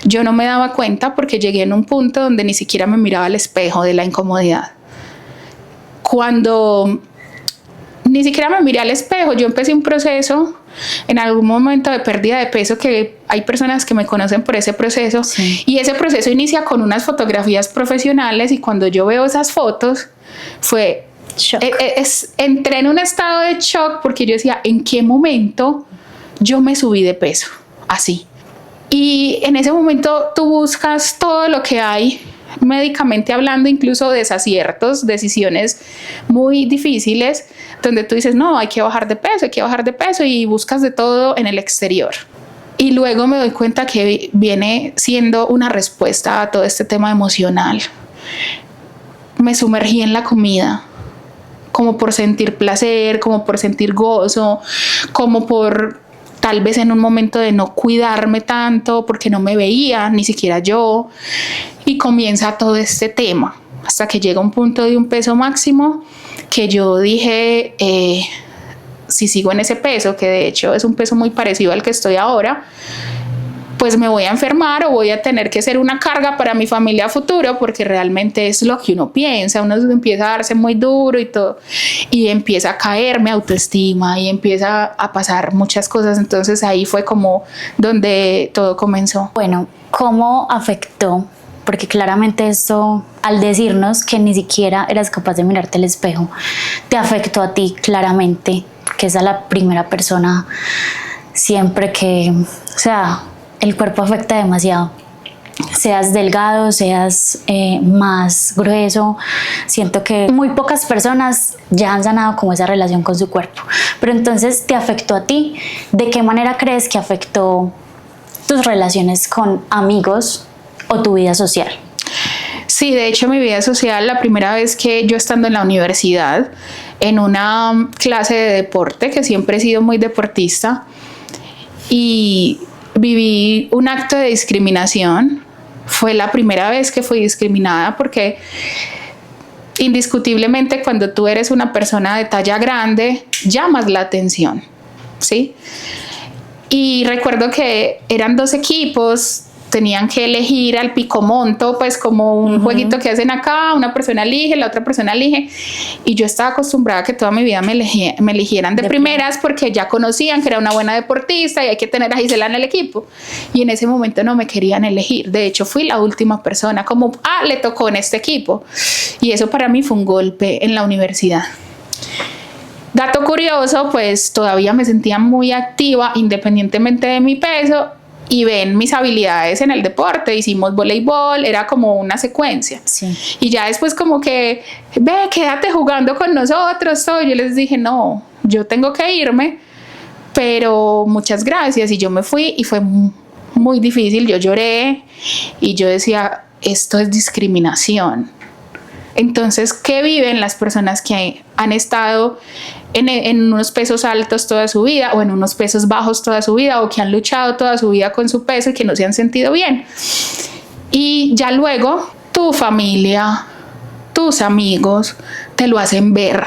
Yo no me daba cuenta porque llegué en un punto donde ni siquiera me miraba al espejo de la incomodidad. Cuando ni siquiera me miré al espejo, yo empecé un proceso en algún momento de pérdida de peso, que hay personas que me conocen por ese proceso, y ese proceso inicia con unas fotografías profesionales, y cuando yo veo esas fotos fue entré en un estado de shock porque yo decía, ¿en qué momento yo me subí de peso? Así. Y en ese momento tú buscas todo lo que hay médicamente hablando, incluso desaciertos, decisiones muy difíciles, donde tú dices, no, hay que bajar de peso, y buscas de todo en el exterior. Y luego me doy cuenta que viene siendo una respuesta a todo este tema emocional. Me sumergí en la comida, como por sentir placer, como por sentir gozo, como por tal vez en un momento de no cuidarme tanto porque no me veía, ni siquiera yo, y comienza todo este tema hasta que llega un punto de un peso máximo que yo dije, si sigo en ese peso, que de hecho es un peso muy parecido al que estoy ahora, pues me voy a enfermar o voy a tener que ser una carga para mi familia a futuro, porque realmente es lo que uno piensa, uno empieza a darse muy duro y todo, y empieza a caer mi autoestima y empieza a pasar muchas cosas. Entonces ahí fue como donde todo comenzó. Bueno, ¿cómo afectó? Porque claramente esto, al decirnos que ni siquiera eras capaz de mirarte al espejo, te afectó a ti claramente, que esa es la primera persona siempre que, o sea, el cuerpo afecta demasiado. Seas delgado, seas más grueso. Siento que muy pocas personas ya han sanado como esa relación con su cuerpo. Pero entonces, ¿te afectó a ti? ¿De qué manera crees que afectó tus relaciones con amigos o tu vida social? Sí, de hecho mi vida social, la primera vez que yo estando en la universidad, en una clase de deporte, que siempre he sido muy deportista, y viví un acto de discriminación. Fue la primera vez que fui discriminada porque indiscutiblemente cuando tú eres una persona de talla grande, llamas la atención, ¿sí? Y recuerdo que eran 2 equipos, tenían que elegir al picomonto, pues como un jueguito que hacen acá, una persona elige, la otra persona elige, y yo estaba acostumbrada a que toda mi vida me eligieran de primeras porque ya conocían que era una buena deportista y hay que tener a Gisela en el equipo, y en ese momento no me querían elegir. De hecho fui la última persona, como le tocó en este equipo, y eso para mí fue un golpe en la universidad. Dato curioso, pues todavía me sentía muy activa independientemente de mi peso, y ven mis habilidades en el deporte, hicimos voleibol, era como una secuencia. Sí. Y ya después como que, quédate jugando con nosotros, todo. Yo les dije, no, yo tengo que irme, pero muchas gracias. Y yo me fui y fue muy difícil, yo lloré y yo decía, esto es discriminación. Entonces, ¿qué viven las personas que han estado en unos pesos altos toda su vida o en unos pesos bajos toda su vida, o que han luchado toda su vida con su peso y que no se han sentido bien? Y ya luego tu familia, tus amigos te lo hacen ver.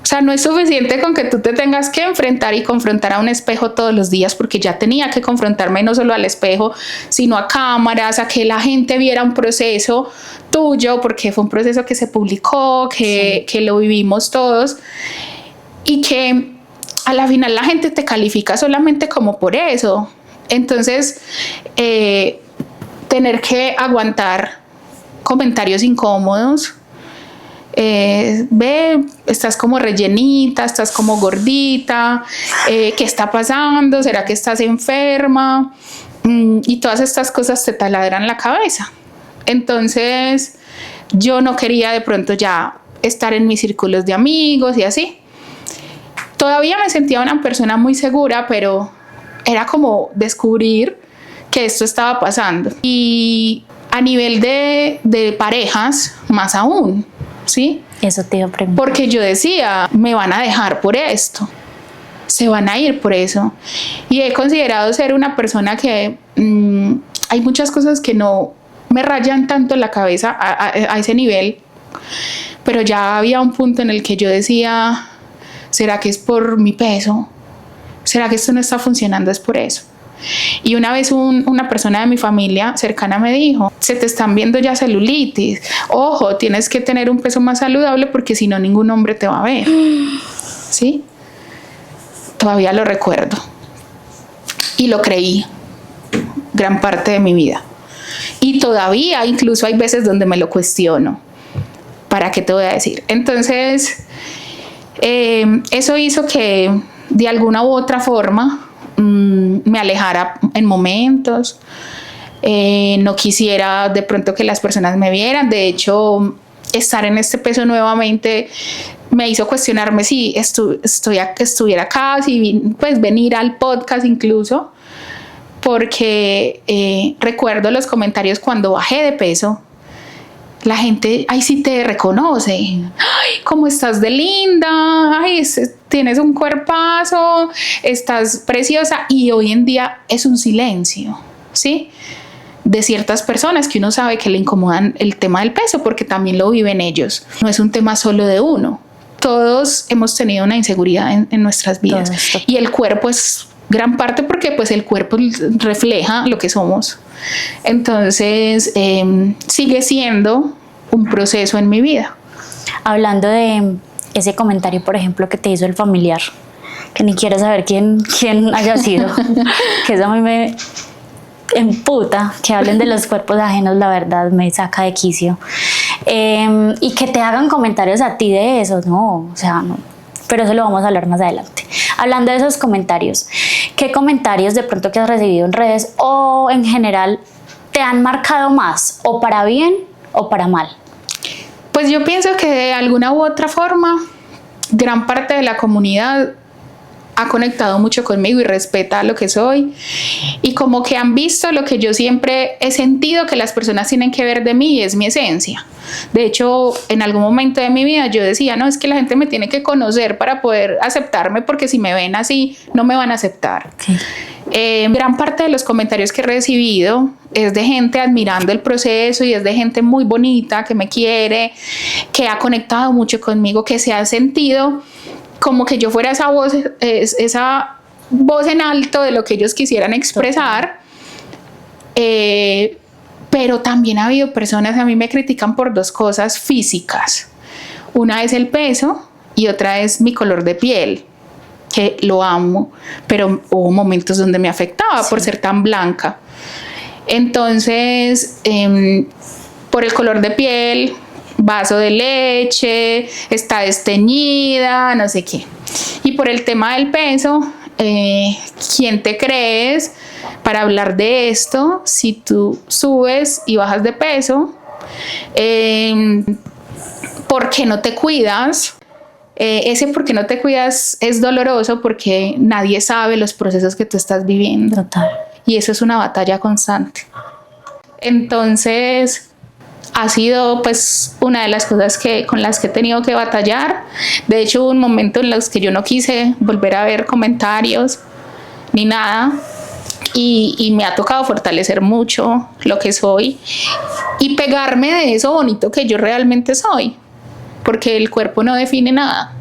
O sea, no es suficiente con que tú te tengas que enfrentar y confrontar a un espejo todos los días, porque ya tenía que confrontarme no solo al espejo, sino a cámaras, a que la gente viera un proceso tuyo, porque fue un proceso que se publicó, que lo vivimos todos, y que a la final la gente te califica solamente como por eso. Entonces, tener que aguantar comentarios incómodos, estás como rellenita, estás como gordita, ¿qué está pasando? ¿Será que estás enferma? Y todas estas cosas te taladran la cabeza. Entonces yo no quería de pronto ya estar en mis círculos de amigos y así. Todavía me sentía una persona muy segura, pero era como descubrir que esto estaba pasando. Y a nivel de parejas, más aún, ¿sí? Eso te iba a preguntar. Porque yo decía, me van a dejar por esto, se van a ir por eso. Y he considerado ser una persona que hay muchas cosas que no me rayan tanto la cabeza a ese nivel, pero ya había un punto en el que yo decía, ¿será que es por mi peso? ¿Será que esto no está funcionando? Es por eso. Y una vez una persona de mi familia cercana me dijo, se te están viendo ya celulitis, ojo, tienes que tener un peso más saludable porque si no ningún hombre te va a ver. ¿Sí? Todavía lo recuerdo y lo creí gran parte de mi vida, y todavía incluso hay veces donde me lo cuestiono. ¿Para qué te voy a decir? Entonces eso hizo que de alguna u otra forma me alejara en momentos, no quisiera de pronto que las personas me vieran. De hecho, estar en este peso nuevamente me hizo cuestionarme si estuviera acá, si pues venir al podcast incluso, porque recuerdo los comentarios cuando bajé de peso. la gente, ay, sí te reconoce, ay, cómo estás de linda, ay, tienes un cuerpazo, estás preciosa, y hoy en día es un silencio, ¿sí? De ciertas personas que uno sabe que le incomodan el tema del peso porque también lo viven ellos, no es un tema solo de uno, todos hemos tenido una inseguridad en nuestras vidas y el cuerpo es gran parte porque pues el cuerpo refleja lo que somos. Entonces sigue siendo un proceso en mi vida. Hablando de ese comentario, por ejemplo, que te hizo el familiar, que ni quiero saber quién haya sido, que eso a mí me emputa, que hablen de los cuerpos ajenos, la verdad me saca de quicio. Y que te hagan comentarios a ti de eso, no, o sea, no. Pero eso lo vamos a hablar más adelante. Hablando de esos comentarios, ¿qué comentarios de pronto que has recibido en redes o en general te han marcado más, o para bien o para mal? Pues yo pienso que de alguna u otra forma, gran parte de la comunidad ha conectado mucho conmigo y respeta lo que soy, y como que han visto lo que yo siempre he sentido que las personas tienen que ver de mí, y es mi esencia. De hecho, en algún momento de mi vida yo decía, no, es que la gente me tiene que conocer para poder aceptarme, porque si me ven así no me van a aceptar. Okay. Gran parte de los comentarios que he recibido es de gente admirando el proceso, y es de gente muy bonita que me quiere, que ha conectado mucho conmigo, que se ha sentido como que yo fuera esa voz en alto de lo que ellos quisieran expresar. Pero también ha habido personas, a mí me critican por dos cosas físicas. Una es el peso y otra es mi color de piel, que lo amo, pero hubo momentos donde me afectaba por ser tan blanca. Entonces, por el color de piel, vaso de leche, está desteñida, no sé qué. Y por el tema del peso, ¿quién te crees para hablar de esto si tú subes y bajas de peso? ¿Por qué no te cuidas? Ese por qué no te cuidas es doloroso porque nadie sabe los procesos que tú estás viviendo. Total. Y eso es una batalla constante. Entonces, ha sido pues una de las cosas con las que he tenido que batallar. De hecho, hubo un momento en los que yo no quise volver a ver comentarios ni nada, y me ha tocado fortalecer mucho lo que soy y pegarme de eso bonito que yo realmente soy, porque el cuerpo no define nada,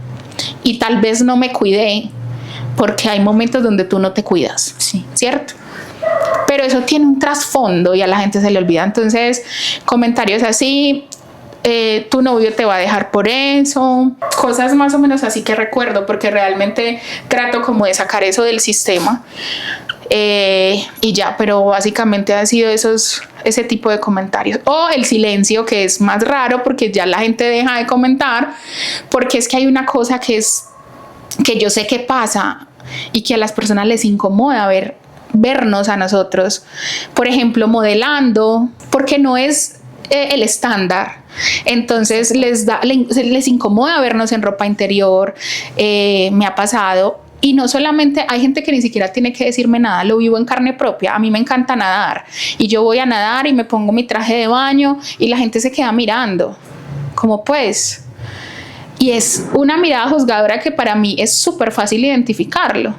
y tal vez no me cuidé porque hay momentos donde tú no te cuidas, sí, ¿cierto? Pero eso tiene un trasfondo y a la gente se le olvida. Entonces, comentarios así, tu novio te va a dejar por eso, cosas más o menos así que recuerdo, porque realmente trato como de sacar eso del sistema, y ya, pero básicamente ha sido ese tipo de comentarios. O el silencio, que es más raro porque ya la gente deja de comentar, porque es que hay una cosa que yo sé que pasa y que a las personas les incomoda vernos a nosotros, por ejemplo, modelando, porque no es el estándar. Entonces les incomoda vernos en ropa interior. Me ha pasado. Y no solamente, hay gente que ni siquiera tiene que decirme nada, lo vivo en carne propia. A mí me encanta nadar y yo voy a nadar y me pongo mi traje de baño y la gente se queda mirando, como pues. Y es una mirada juzgadora que para mí es súper fácil identificarlo.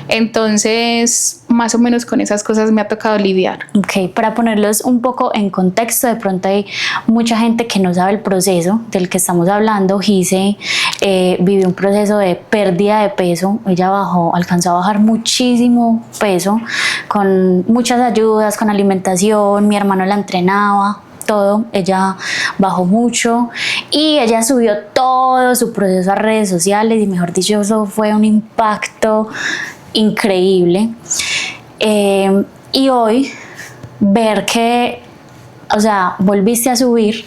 Entonces, más o menos con esas cosas me ha tocado lidiar. Ok, para ponerlos un poco en contexto, de pronto hay mucha gente que no sabe el proceso del que estamos hablando. Gise vivió un proceso de pérdida de peso. Ella alcanzó a bajar muchísimo peso con muchas ayudas, con alimentación. Mi hermano la entrenaba, todo. Ella bajó mucho y ella subió todo su proceso a redes sociales, y mejor dicho, eso fue un impacto increíble. Y hoy ver que, o sea, volviste a subir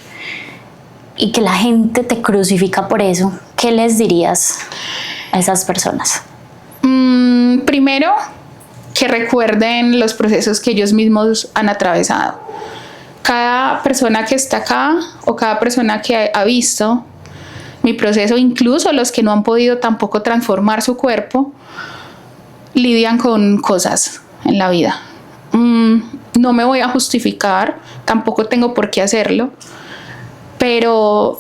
y que la gente te crucifica por eso, ¿qué les dirías a esas personas? Primero, que recuerden los procesos que ellos mismos han atravesado. Cada persona que está acá, o cada persona que ha visto mi proceso, incluso los que no han podido tampoco transformar su cuerpo, lidian con cosas en la vida. No me voy a justificar, tampoco tengo por qué hacerlo. pero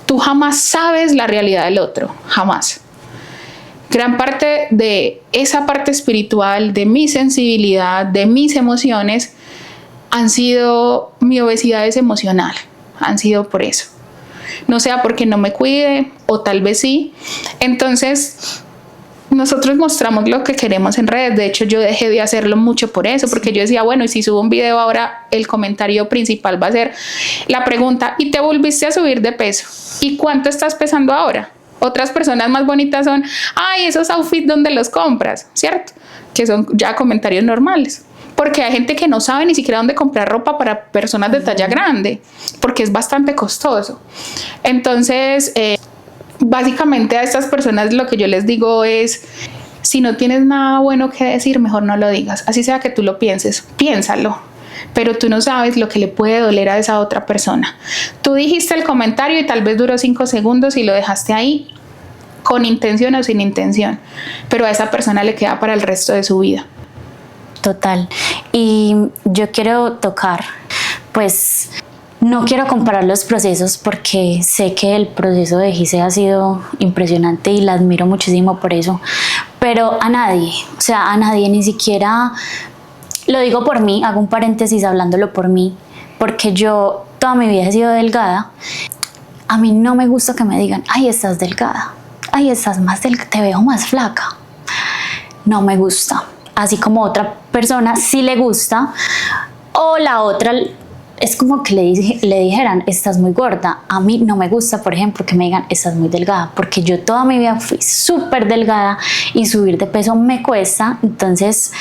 tú jamás sabes la realidad del otro, jamás. Gran parte de esa parte espiritual, de mi sensibilidad, de mis emociones, han sido, mi obesidad es emocional, han sido por eso. No sea porque no me cuide, o tal vez sí. Entonces, nosotros mostramos lo que queremos en redes. De hecho, yo dejé de hacerlo mucho por eso, porque yo decía, bueno, y si subo un video ahora, el comentario principal va a ser la pregunta, ¿y te volviste a subir de peso? ¿Y cuánto estás pesando ahora? Otras personas más bonitas son, ay, esos outfits, ¿dónde los compras? ¿Cierto? Que son ya comentarios normales. Porque hay gente que no sabe ni siquiera dónde comprar ropa para personas de talla grande, porque es bastante costoso. Entonces, básicamente a estas personas lo que yo les digo es, si no tienes nada bueno que decir, mejor no lo digas. Así sea que tú lo pienses, piénsalo. Pero tú no sabes lo que le puede doler a esa otra persona. Tú dijiste el comentario y tal vez duró 5 segundos y lo dejaste ahí con intención o sin intención, pero a esa persona le queda para el resto de su vida. Total. Y yo quiero tocar, pues no quiero comparar los procesos porque sé que el proceso de Gise ha sido impresionante y la admiro muchísimo por eso, pero a nadie, o sea, a nadie, ni siquiera, lo digo por mí, hago un paréntesis hablándolo por mí, porque yo toda mi vida he sido delgada. A mí no me gusta que me digan, ay, estás delgada, ay, estás más delgada, te veo más flaca. No me gusta. Así como otra persona sí le gusta, o la otra es como que le dijeran, estás muy gorda. A mí no me gusta, por ejemplo, que me digan, estás muy delgada, porque yo toda mi vida fui súper delgada y subir de peso me cuesta. Entonces,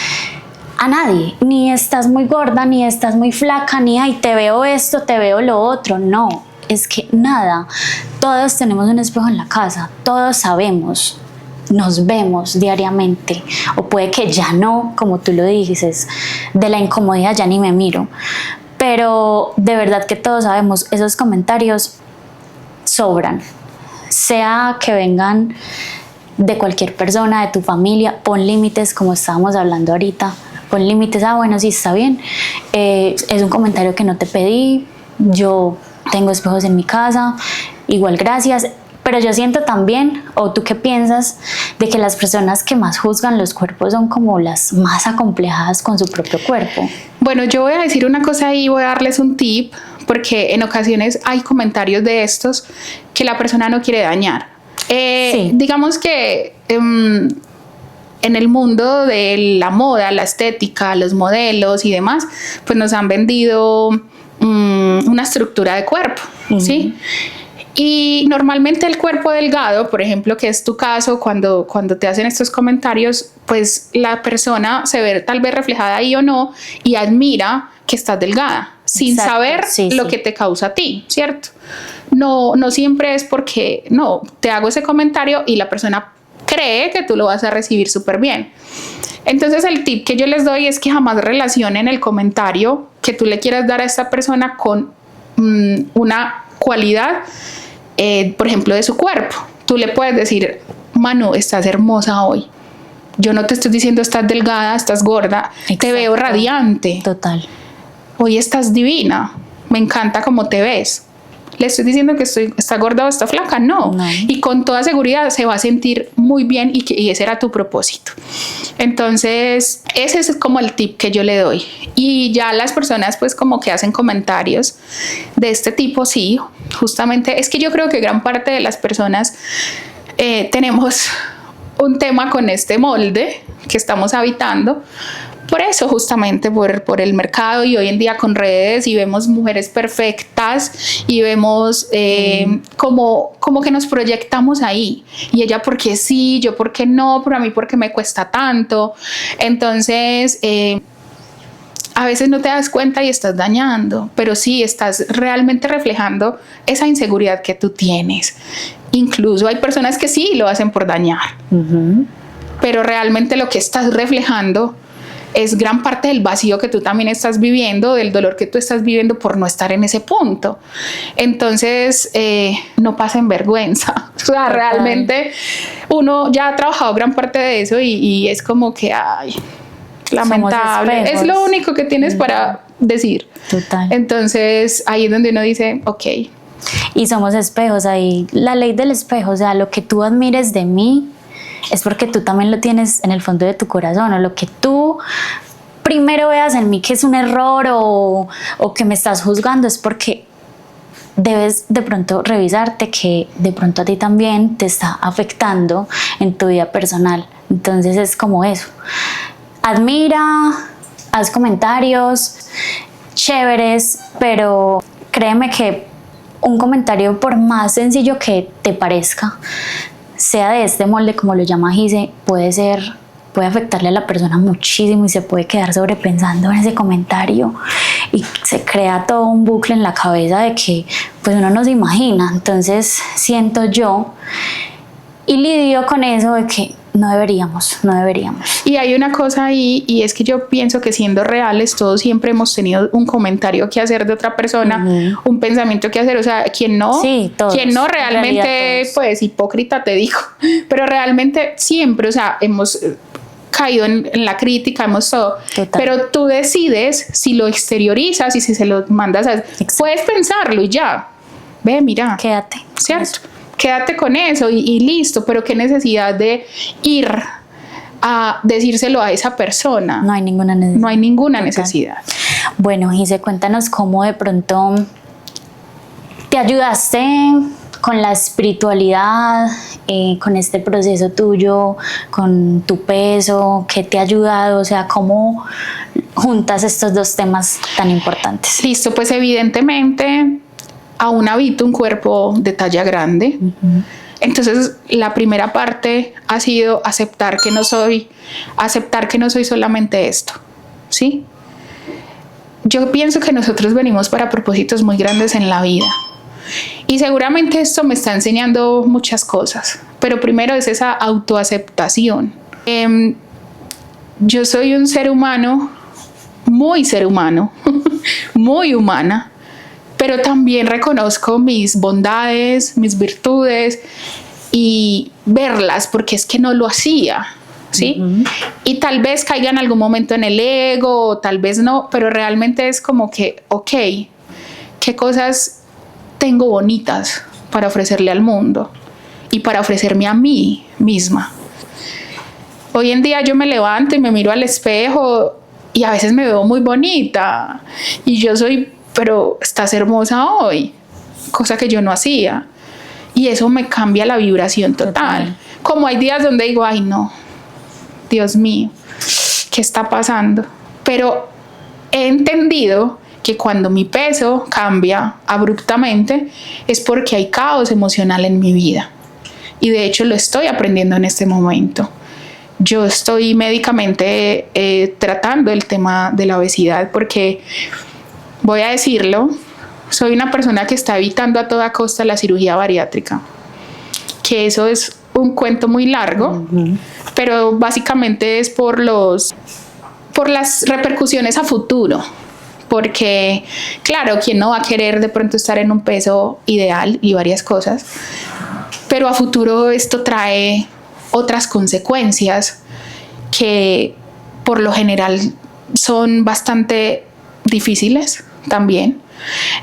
a nadie, ni estás muy gorda, ni estás muy flaca, ni ay, te veo esto, te veo lo otro. No, es que nada, todos tenemos un espejo en la casa, todos sabemos. Nos vemos diariamente, o puede que ya no, como tú lo dices, de la incomodidad ya ni me miro, pero de verdad que todos sabemos, esos comentarios sobran, sea que vengan de cualquier persona, de tu familia. Pon límites, como estábamos hablando ahorita, pon límites. Bueno, sí, está bien, es un comentario que no te pedí, yo tengo espejos en mi casa, igual gracias. Pero yo siento también, o tú qué piensas, de que las personas que más juzgan los cuerpos son como las más acomplejadas con su propio cuerpo. Bueno, yo voy a decir una cosa y voy a darles un tip, porque en ocasiones hay comentarios de estos que la persona no quiere dañar. Sí. Digamos que en el mundo de la moda, la estética, los modelos y demás, pues nos han vendido una estructura de cuerpo, ¿sí? Y normalmente el cuerpo delgado, por ejemplo, que es tu caso, cuando te hacen estos comentarios, pues la persona se ve tal vez reflejada ahí o no y admira que estás delgada, sin saber lo que te causa a ti, ¿cierto? No siempre es porque, no, te hago ese comentario y la persona cree que tú lo vas a recibir súper bien. Entonces el tip que yo les doy es que jamás relacionen el comentario que tú le quieras dar a esta persona con una cualidad, por ejemplo, de su cuerpo. Tú le puedes decir, Manu, estás hermosa hoy. Yo no te estoy diciendo estás delgada, estás gorda. Exacto. Te veo radiante. Total. Hoy estás divina. Me encanta cómo te ves. ¿Le estoy diciendo que está gorda o está flaca? No. Y con toda seguridad se va a sentir muy bien y ese era tu propósito. Entonces, ese es como el tip que yo le doy. Y ya las personas pues como que hacen comentarios de este tipo, sí, justamente es que yo creo que gran parte de las personas tenemos un tema con este molde que estamos habitando. Por eso, justamente por el mercado y hoy en día con redes, y vemos mujeres perfectas y vemos como que nos proyectamos ahí. Y ella porque sí, yo porque no, pero a mí porque me cuesta tanto. Entonces, a veces no te das cuenta y estás dañando, pero sí estás realmente reflejando esa inseguridad que tú tienes. Incluso hay personas que sí lo hacen por dañar, pero realmente lo que estás reflejando es gran parte del vacío que tú también estás viviendo, del dolor que tú estás viviendo por no estar en ese punto. Entonces, no pasen vergüenza. O sea, realmente uno ya ha trabajado gran parte de eso y es como que, ay, lamentable. Es lo único que tienes para decir. Total. Entonces ahí es donde uno dice, ok. Y somos espejos ahí. La ley del espejo, o sea, lo que tú admires de mí es porque tú también lo tienes en el fondo de tu corazón, o lo que tú primero veas en mí que es un error o que me estás juzgando es porque debes de pronto revisarte que de pronto a ti también te está afectando en tu vida personal. Entonces es como eso. Admira, haz comentarios chéveres, pero créeme que un comentario, por más sencillo que te parezca, sea de este molde como lo llama Gise, puede afectarle a la persona muchísimo y se puede quedar sobrepensando en ese comentario y se crea todo un bucle en la cabeza de que pues uno no se imagina. Entonces siento yo y lidio con eso de que no deberíamos. Y hay una cosa ahí, y es que yo pienso que siendo reales, todos siempre hemos tenido un comentario que hacer de otra persona, un pensamiento que hacer, o sea, quien no, sí, todos, quien no realmente, pues hipócrita te digo, pero realmente siempre, o sea, hemos caído en la crítica, hemos todo. Total. Pero tú decides si lo exteriorizas y si se lo mandas a... Exacto. Puedes pensarlo y ya, ve, mira. Quédate. ¿Cierto? Quédate con eso y listo, pero qué necesidad de ir a decírselo a esa persona. No hay ninguna necesidad. No hay ninguna necesidad. Bueno, Gise, cuéntanos cómo de pronto te ayudaste con la espiritualidad, con este proceso tuyo, con tu peso, qué te ha ayudado, o sea, cómo juntas estos dos temas tan importantes. Listo, pues evidentemente aún habito un cuerpo de talla grande. Entonces la primera parte ha sido aceptar que no soy solamente esto, ¿sí? Yo pienso que nosotros venimos para propósitos muy grandes en la vida y seguramente esto me está enseñando muchas cosas, pero primero es esa autoaceptación. Yo soy un ser humano, muy humana, pero también reconozco mis bondades, mis virtudes y verlas, porque es que no lo hacía, ¿sí? Y tal vez caiga en algún momento en el ego, o tal vez no, pero realmente es como que, ok, ¿qué cosas tengo bonitas para ofrecerle al mundo y para ofrecerme a mí misma? Hoy en día yo me levanto y me miro al espejo y a veces me veo muy bonita y yo soy... pero estás hermosa hoy, cosa que yo no hacía. Y eso me cambia la vibración total. Como hay días donde digo, ay no, Dios mío, ¿qué está pasando? Pero he entendido que cuando mi peso cambia abruptamente es porque hay caos emocional en mi vida. Y de hecho lo estoy aprendiendo en este momento. Yo estoy médicamente tratando el tema de la obesidad porque... voy a decirlo, soy una persona que está evitando a toda costa la cirugía bariátrica, que eso es un cuento muy largo, pero básicamente es por las repercusiones a futuro, porque claro, ¿quién no va a querer de pronto estar en un peso ideal y varias cosas? Pero a futuro esto trae otras consecuencias que por lo general son bastante difíciles también.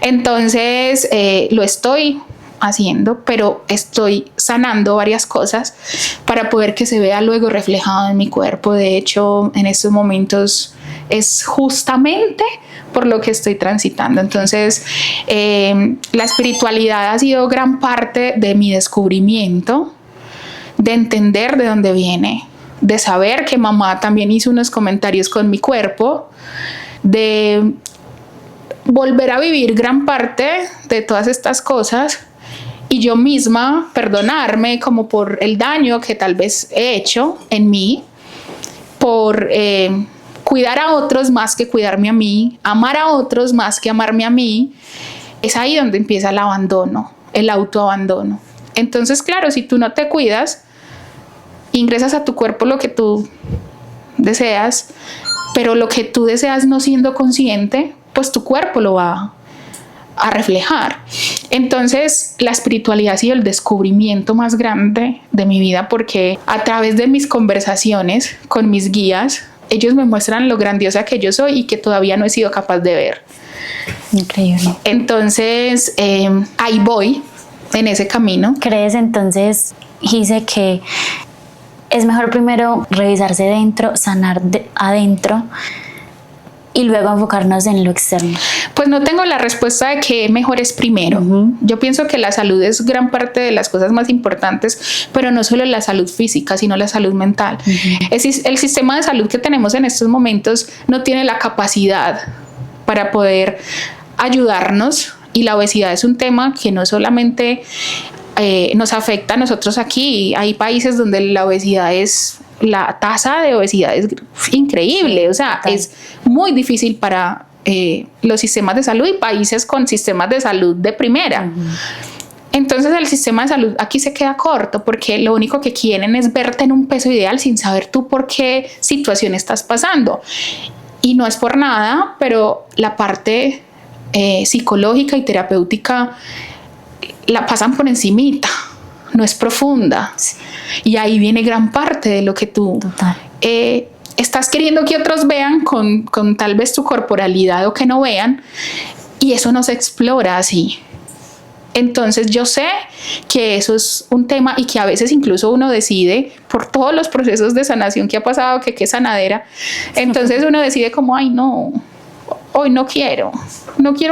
Entonces lo estoy haciendo, pero estoy sanando varias cosas para poder que se vea luego reflejado en mi cuerpo. De hecho, en estos momentos es justamente por lo que estoy transitando. Entonces la espiritualidad ha sido gran parte de mi descubrimiento, de entender de dónde viene, de saber que mamá también hizo unos comentarios con mi cuerpo, de volver a vivir gran parte de todas estas cosas y yo misma perdonarme como por el daño que tal vez he hecho en mí, por cuidar a otros más que cuidarme a mí, amar a otros más que amarme a mí. Es ahí donde empieza el abandono, el autoabandono. Entonces, claro, si tú no te cuidas, ingresas a tu cuerpo lo que tú deseas, pero lo que tú deseas no siendo consciente, pues tu cuerpo lo va a reflejar. Entonces la espiritualidad ha sido el descubrimiento más grande de mi vida porque a través de mis conversaciones con mis guías ellos me muestran lo grandiosa que yo soy y que todavía no he sido capaz de ver. Increíble. Entonces, ahí voy, en ese camino. ¿Crees entonces, Gise, que es mejor primero revisarse dentro, sanar adentro y luego enfocarnos en lo externo? Pues no tengo la respuesta de que mejor es primero. Yo pienso que la salud es gran parte de las cosas más importantes, pero no solo la salud física, sino la salud mental. El sistema de salud que tenemos en estos momentos no tiene la capacidad para poder ayudarnos, y la obesidad es un tema que no solamente nos afecta a nosotros aquí. Hay países donde la tasa de obesidad es increíble, o sea, es muy difícil para los sistemas de salud y países con sistemas de salud de primera. Entonces el sistema de salud aquí se queda corto porque lo único que quieren es verte en un peso ideal sin saber tú por qué situación estás pasando. Y no es por nada, pero la parte psicológica y terapéutica la pasan por encimita, no es profunda. Sí. Y ahí viene gran parte de lo que tú estás queriendo que otros vean con tal vez tu corporalidad o que no vean, y eso no se explora así. Entonces yo sé que eso es un tema y que a veces incluso uno decide por todos los procesos de sanación que ha pasado, que qué sanadera, entonces uno decide como, ay no, hoy no quiero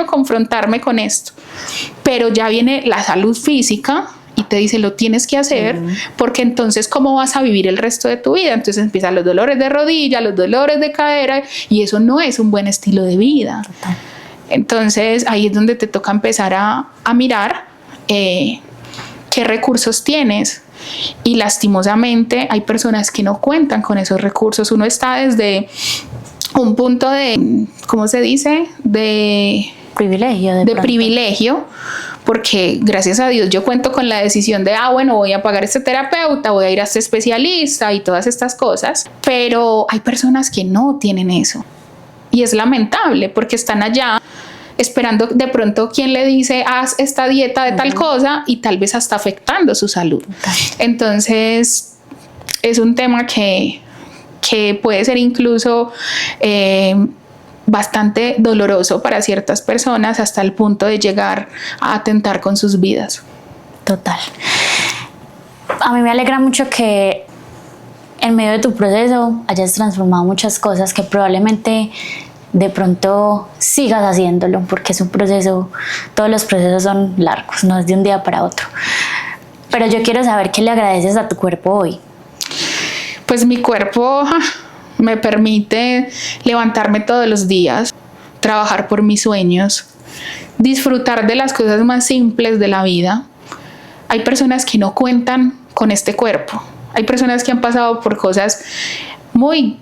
confrontarme con esto, pero ya viene la salud física y te dice lo tienes que hacer, porque entonces ¿cómo vas a vivir el resto de tu vida? Entonces empiezan los dolores de rodilla, los dolores de cadera, y eso no es un buen estilo de vida. Total. Entonces ahí es donde te toca empezar a mirar qué recursos tienes, y lastimosamente hay personas que no cuentan con esos recursos. Uno está desde un punto de, ¿cómo se dice? De privilegio, porque gracias a Dios yo cuento con la decisión de, bueno, voy a pagar a este terapeuta, voy a ir a este especialista y todas estas cosas, pero hay personas que no tienen eso. Y es lamentable porque están allá esperando de pronto quien le dice haz esta dieta de tal cosa, y tal vez hasta afectando su salud. Entonces es un tema que puede ser incluso bastante doloroso para ciertas personas, hasta el punto de llegar a atentar con sus vidas. Total. A mí me alegra mucho que en medio de tu proceso hayas transformado muchas cosas, que probablemente de pronto sigas haciéndolo, porque es un proceso, todos los procesos son largos, no es de un día para otro. Pero yo quiero saber qué le agradeces a tu cuerpo hoy. Pues mi cuerpo me permite levantarme todos los días, trabajar por mis sueños, disfrutar de las cosas más simples de la vida. Hay personas que no cuentan con este cuerpo. Hay personas que han pasado por cosas muy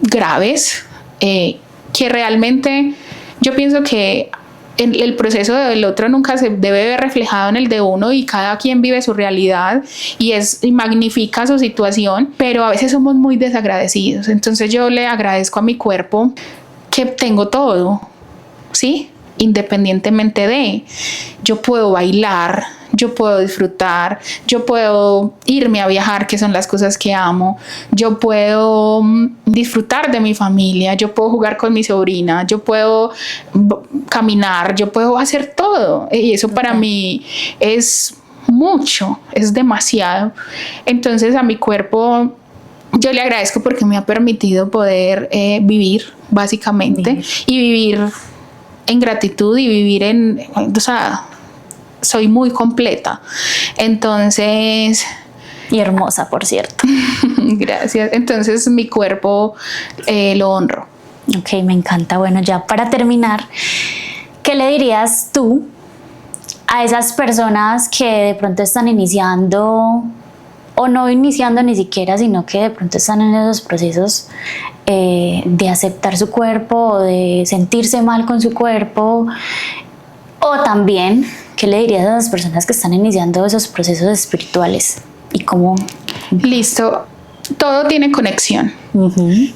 graves, que realmente yo pienso que el proceso del otro nunca se debe ver reflejado en el de uno, y cada quien vive su realidad y magnifica su situación, pero a veces somos muy desagradecidos. Entonces yo le agradezco a mi cuerpo que tengo todo, ¿sí? Independientemente de, yo puedo bailar, yo puedo disfrutar, yo puedo irme a viajar, que son las cosas que amo, yo puedo disfrutar de mi familia, yo puedo jugar con mi sobrina, yo puedo caminar, yo puedo hacer todo, y eso para mí es mucho, es demasiado. Entonces a mi cuerpo yo le agradezco porque me ha permitido poder vivir básicamente, y vivir en gratitud y vivir o sea, soy muy completa. Entonces, y hermosa, por cierto. Gracias. Entonces mi cuerpo lo honro. Ok, me encanta. Bueno, ya para terminar, ¿qué le dirías tú a esas personas que de pronto están iniciando, o no iniciando ni siquiera, sino que de pronto están en esos procesos de aceptar su cuerpo, o de sentirse mal con su cuerpo? O también, ¿qué le dirías a las personas que están iniciando esos procesos espirituales? ¿Y cómo? Listo, todo tiene conexión.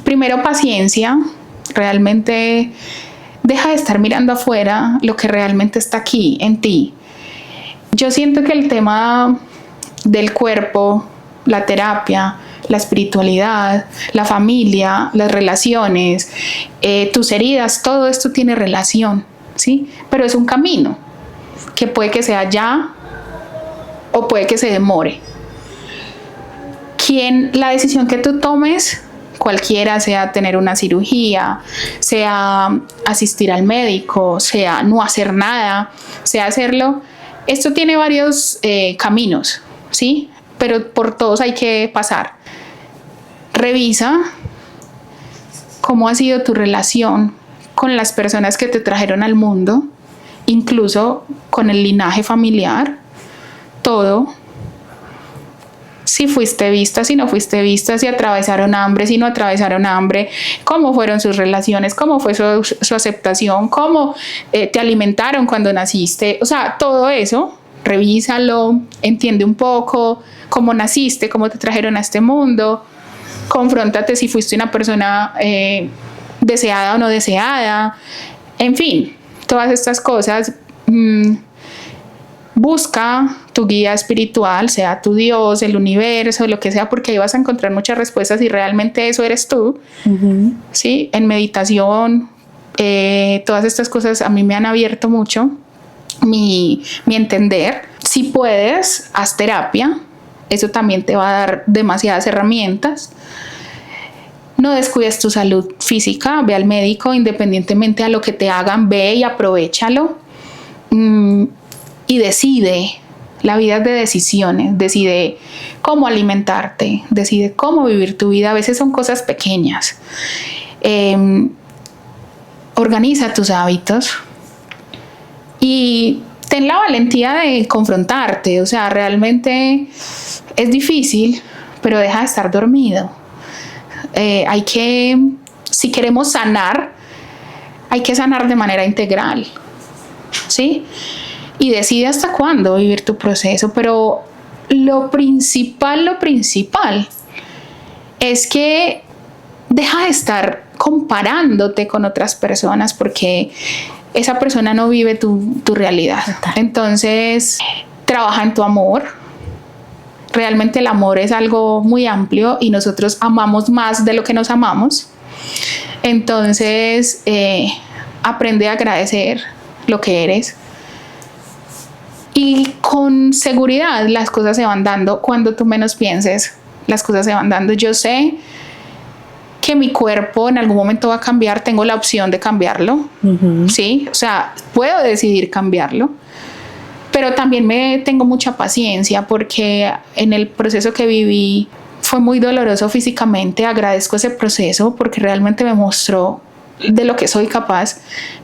Primero, paciencia. Realmente deja de estar mirando afuera lo que realmente está aquí, en ti. Yo siento que el tema del cuerpo, la terapia, la espiritualidad, la familia, las relaciones, tus heridas, todo esto tiene relación, ¿sí? Pero es un camino que puede que sea ya o puede que se demore. La decisión que tú tomes, cualquiera, sea tener una cirugía, sea asistir al médico, sea no hacer nada, sea hacerlo, esto tiene varios caminos, ¿sí? Pero por todos hay que pasar. Revisa cómo ha sido tu relación con las personas que te trajeron al mundo, incluso con el linaje familiar, todo. Si fuiste vista, si no fuiste vista, si atravesaron hambre, si no atravesaron hambre, cómo fueron sus relaciones, cómo fue su aceptación, cómo te alimentaron cuando naciste, o sea, todo eso, revísalo, entiende un poco cómo naciste, cómo te trajeron a este mundo, confróntate si fuiste una persona deseada o no deseada, en fin, todas estas cosas. Busca tu guía espiritual, sea tu Dios, el universo, lo que sea, porque ahí vas a encontrar muchas respuestas y realmente eso eres tú. ¿Sí? En meditación, todas estas cosas a mí me han abierto mucho mi entender. Si puedes, haz terapia, eso también te va a dar demasiadas herramientas. No descuides tu salud física, ve al médico independientemente a lo que te hagan, ve y aprovéchalo. Y decide, la vida es de decisiones, decide cómo alimentarte, decide cómo vivir tu vida, a veces son cosas pequeñas. Organiza tus hábitos y ten la valentía de confrontarte, o sea, realmente es difícil, pero deja de estar dormido. Si queremos sanar, hay que sanar de manera integral, ¿sí? Y decide hasta cuándo vivir tu proceso, pero lo principal es que deja de estar comparándote con otras personas porque esa persona no vive tu realidad. Entonces, trabaja en tu amor. Realmente el amor es algo muy amplio y nosotros amamos más de lo que nos amamos. Entonces, aprende a agradecer lo que eres. Y con seguridad las cosas se van dando. Cuando tú menos pienses, las cosas se van dando. Yo sé que mi cuerpo en algún momento va a cambiar. Tengo la opción de cambiarlo. ¿Sí? O sea, puedo decidir cambiarlo. Pero también tengo mucha paciencia porque en el proceso que viví fue muy doloroso físicamente. Agradezco ese proceso porque realmente me mostró de lo que soy capaz.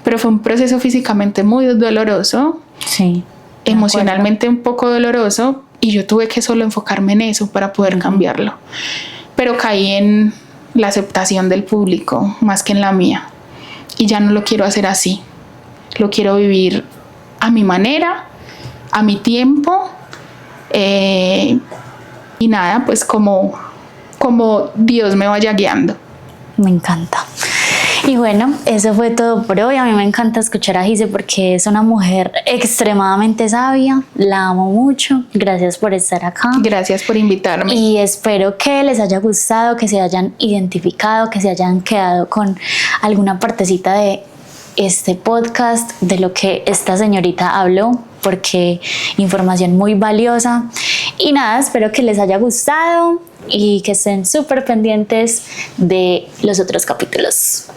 Pero fue un proceso físicamente muy doloroso. Sí. Emocionalmente un poco doloroso y yo tuve que solo enfocarme en eso para poder cambiarlo, pero caí en la aceptación del público más que en la mía y ya no lo quiero hacer así, lo quiero vivir a mi manera, a mi tiempo y nada, pues como Dios me vaya guiando. Me encanta. Y bueno, eso fue todo por hoy. A mí me encanta escuchar a Gise porque es una mujer extremadamente sabia. La amo mucho. Gracias por estar acá. Gracias por invitarme. Y espero que les haya gustado, que se hayan identificado, que se hayan quedado con alguna partecita de este podcast, de lo que esta señorita habló, porque información muy valiosa. Y nada, espero que les haya gustado y que estén súper pendientes de los otros capítulos.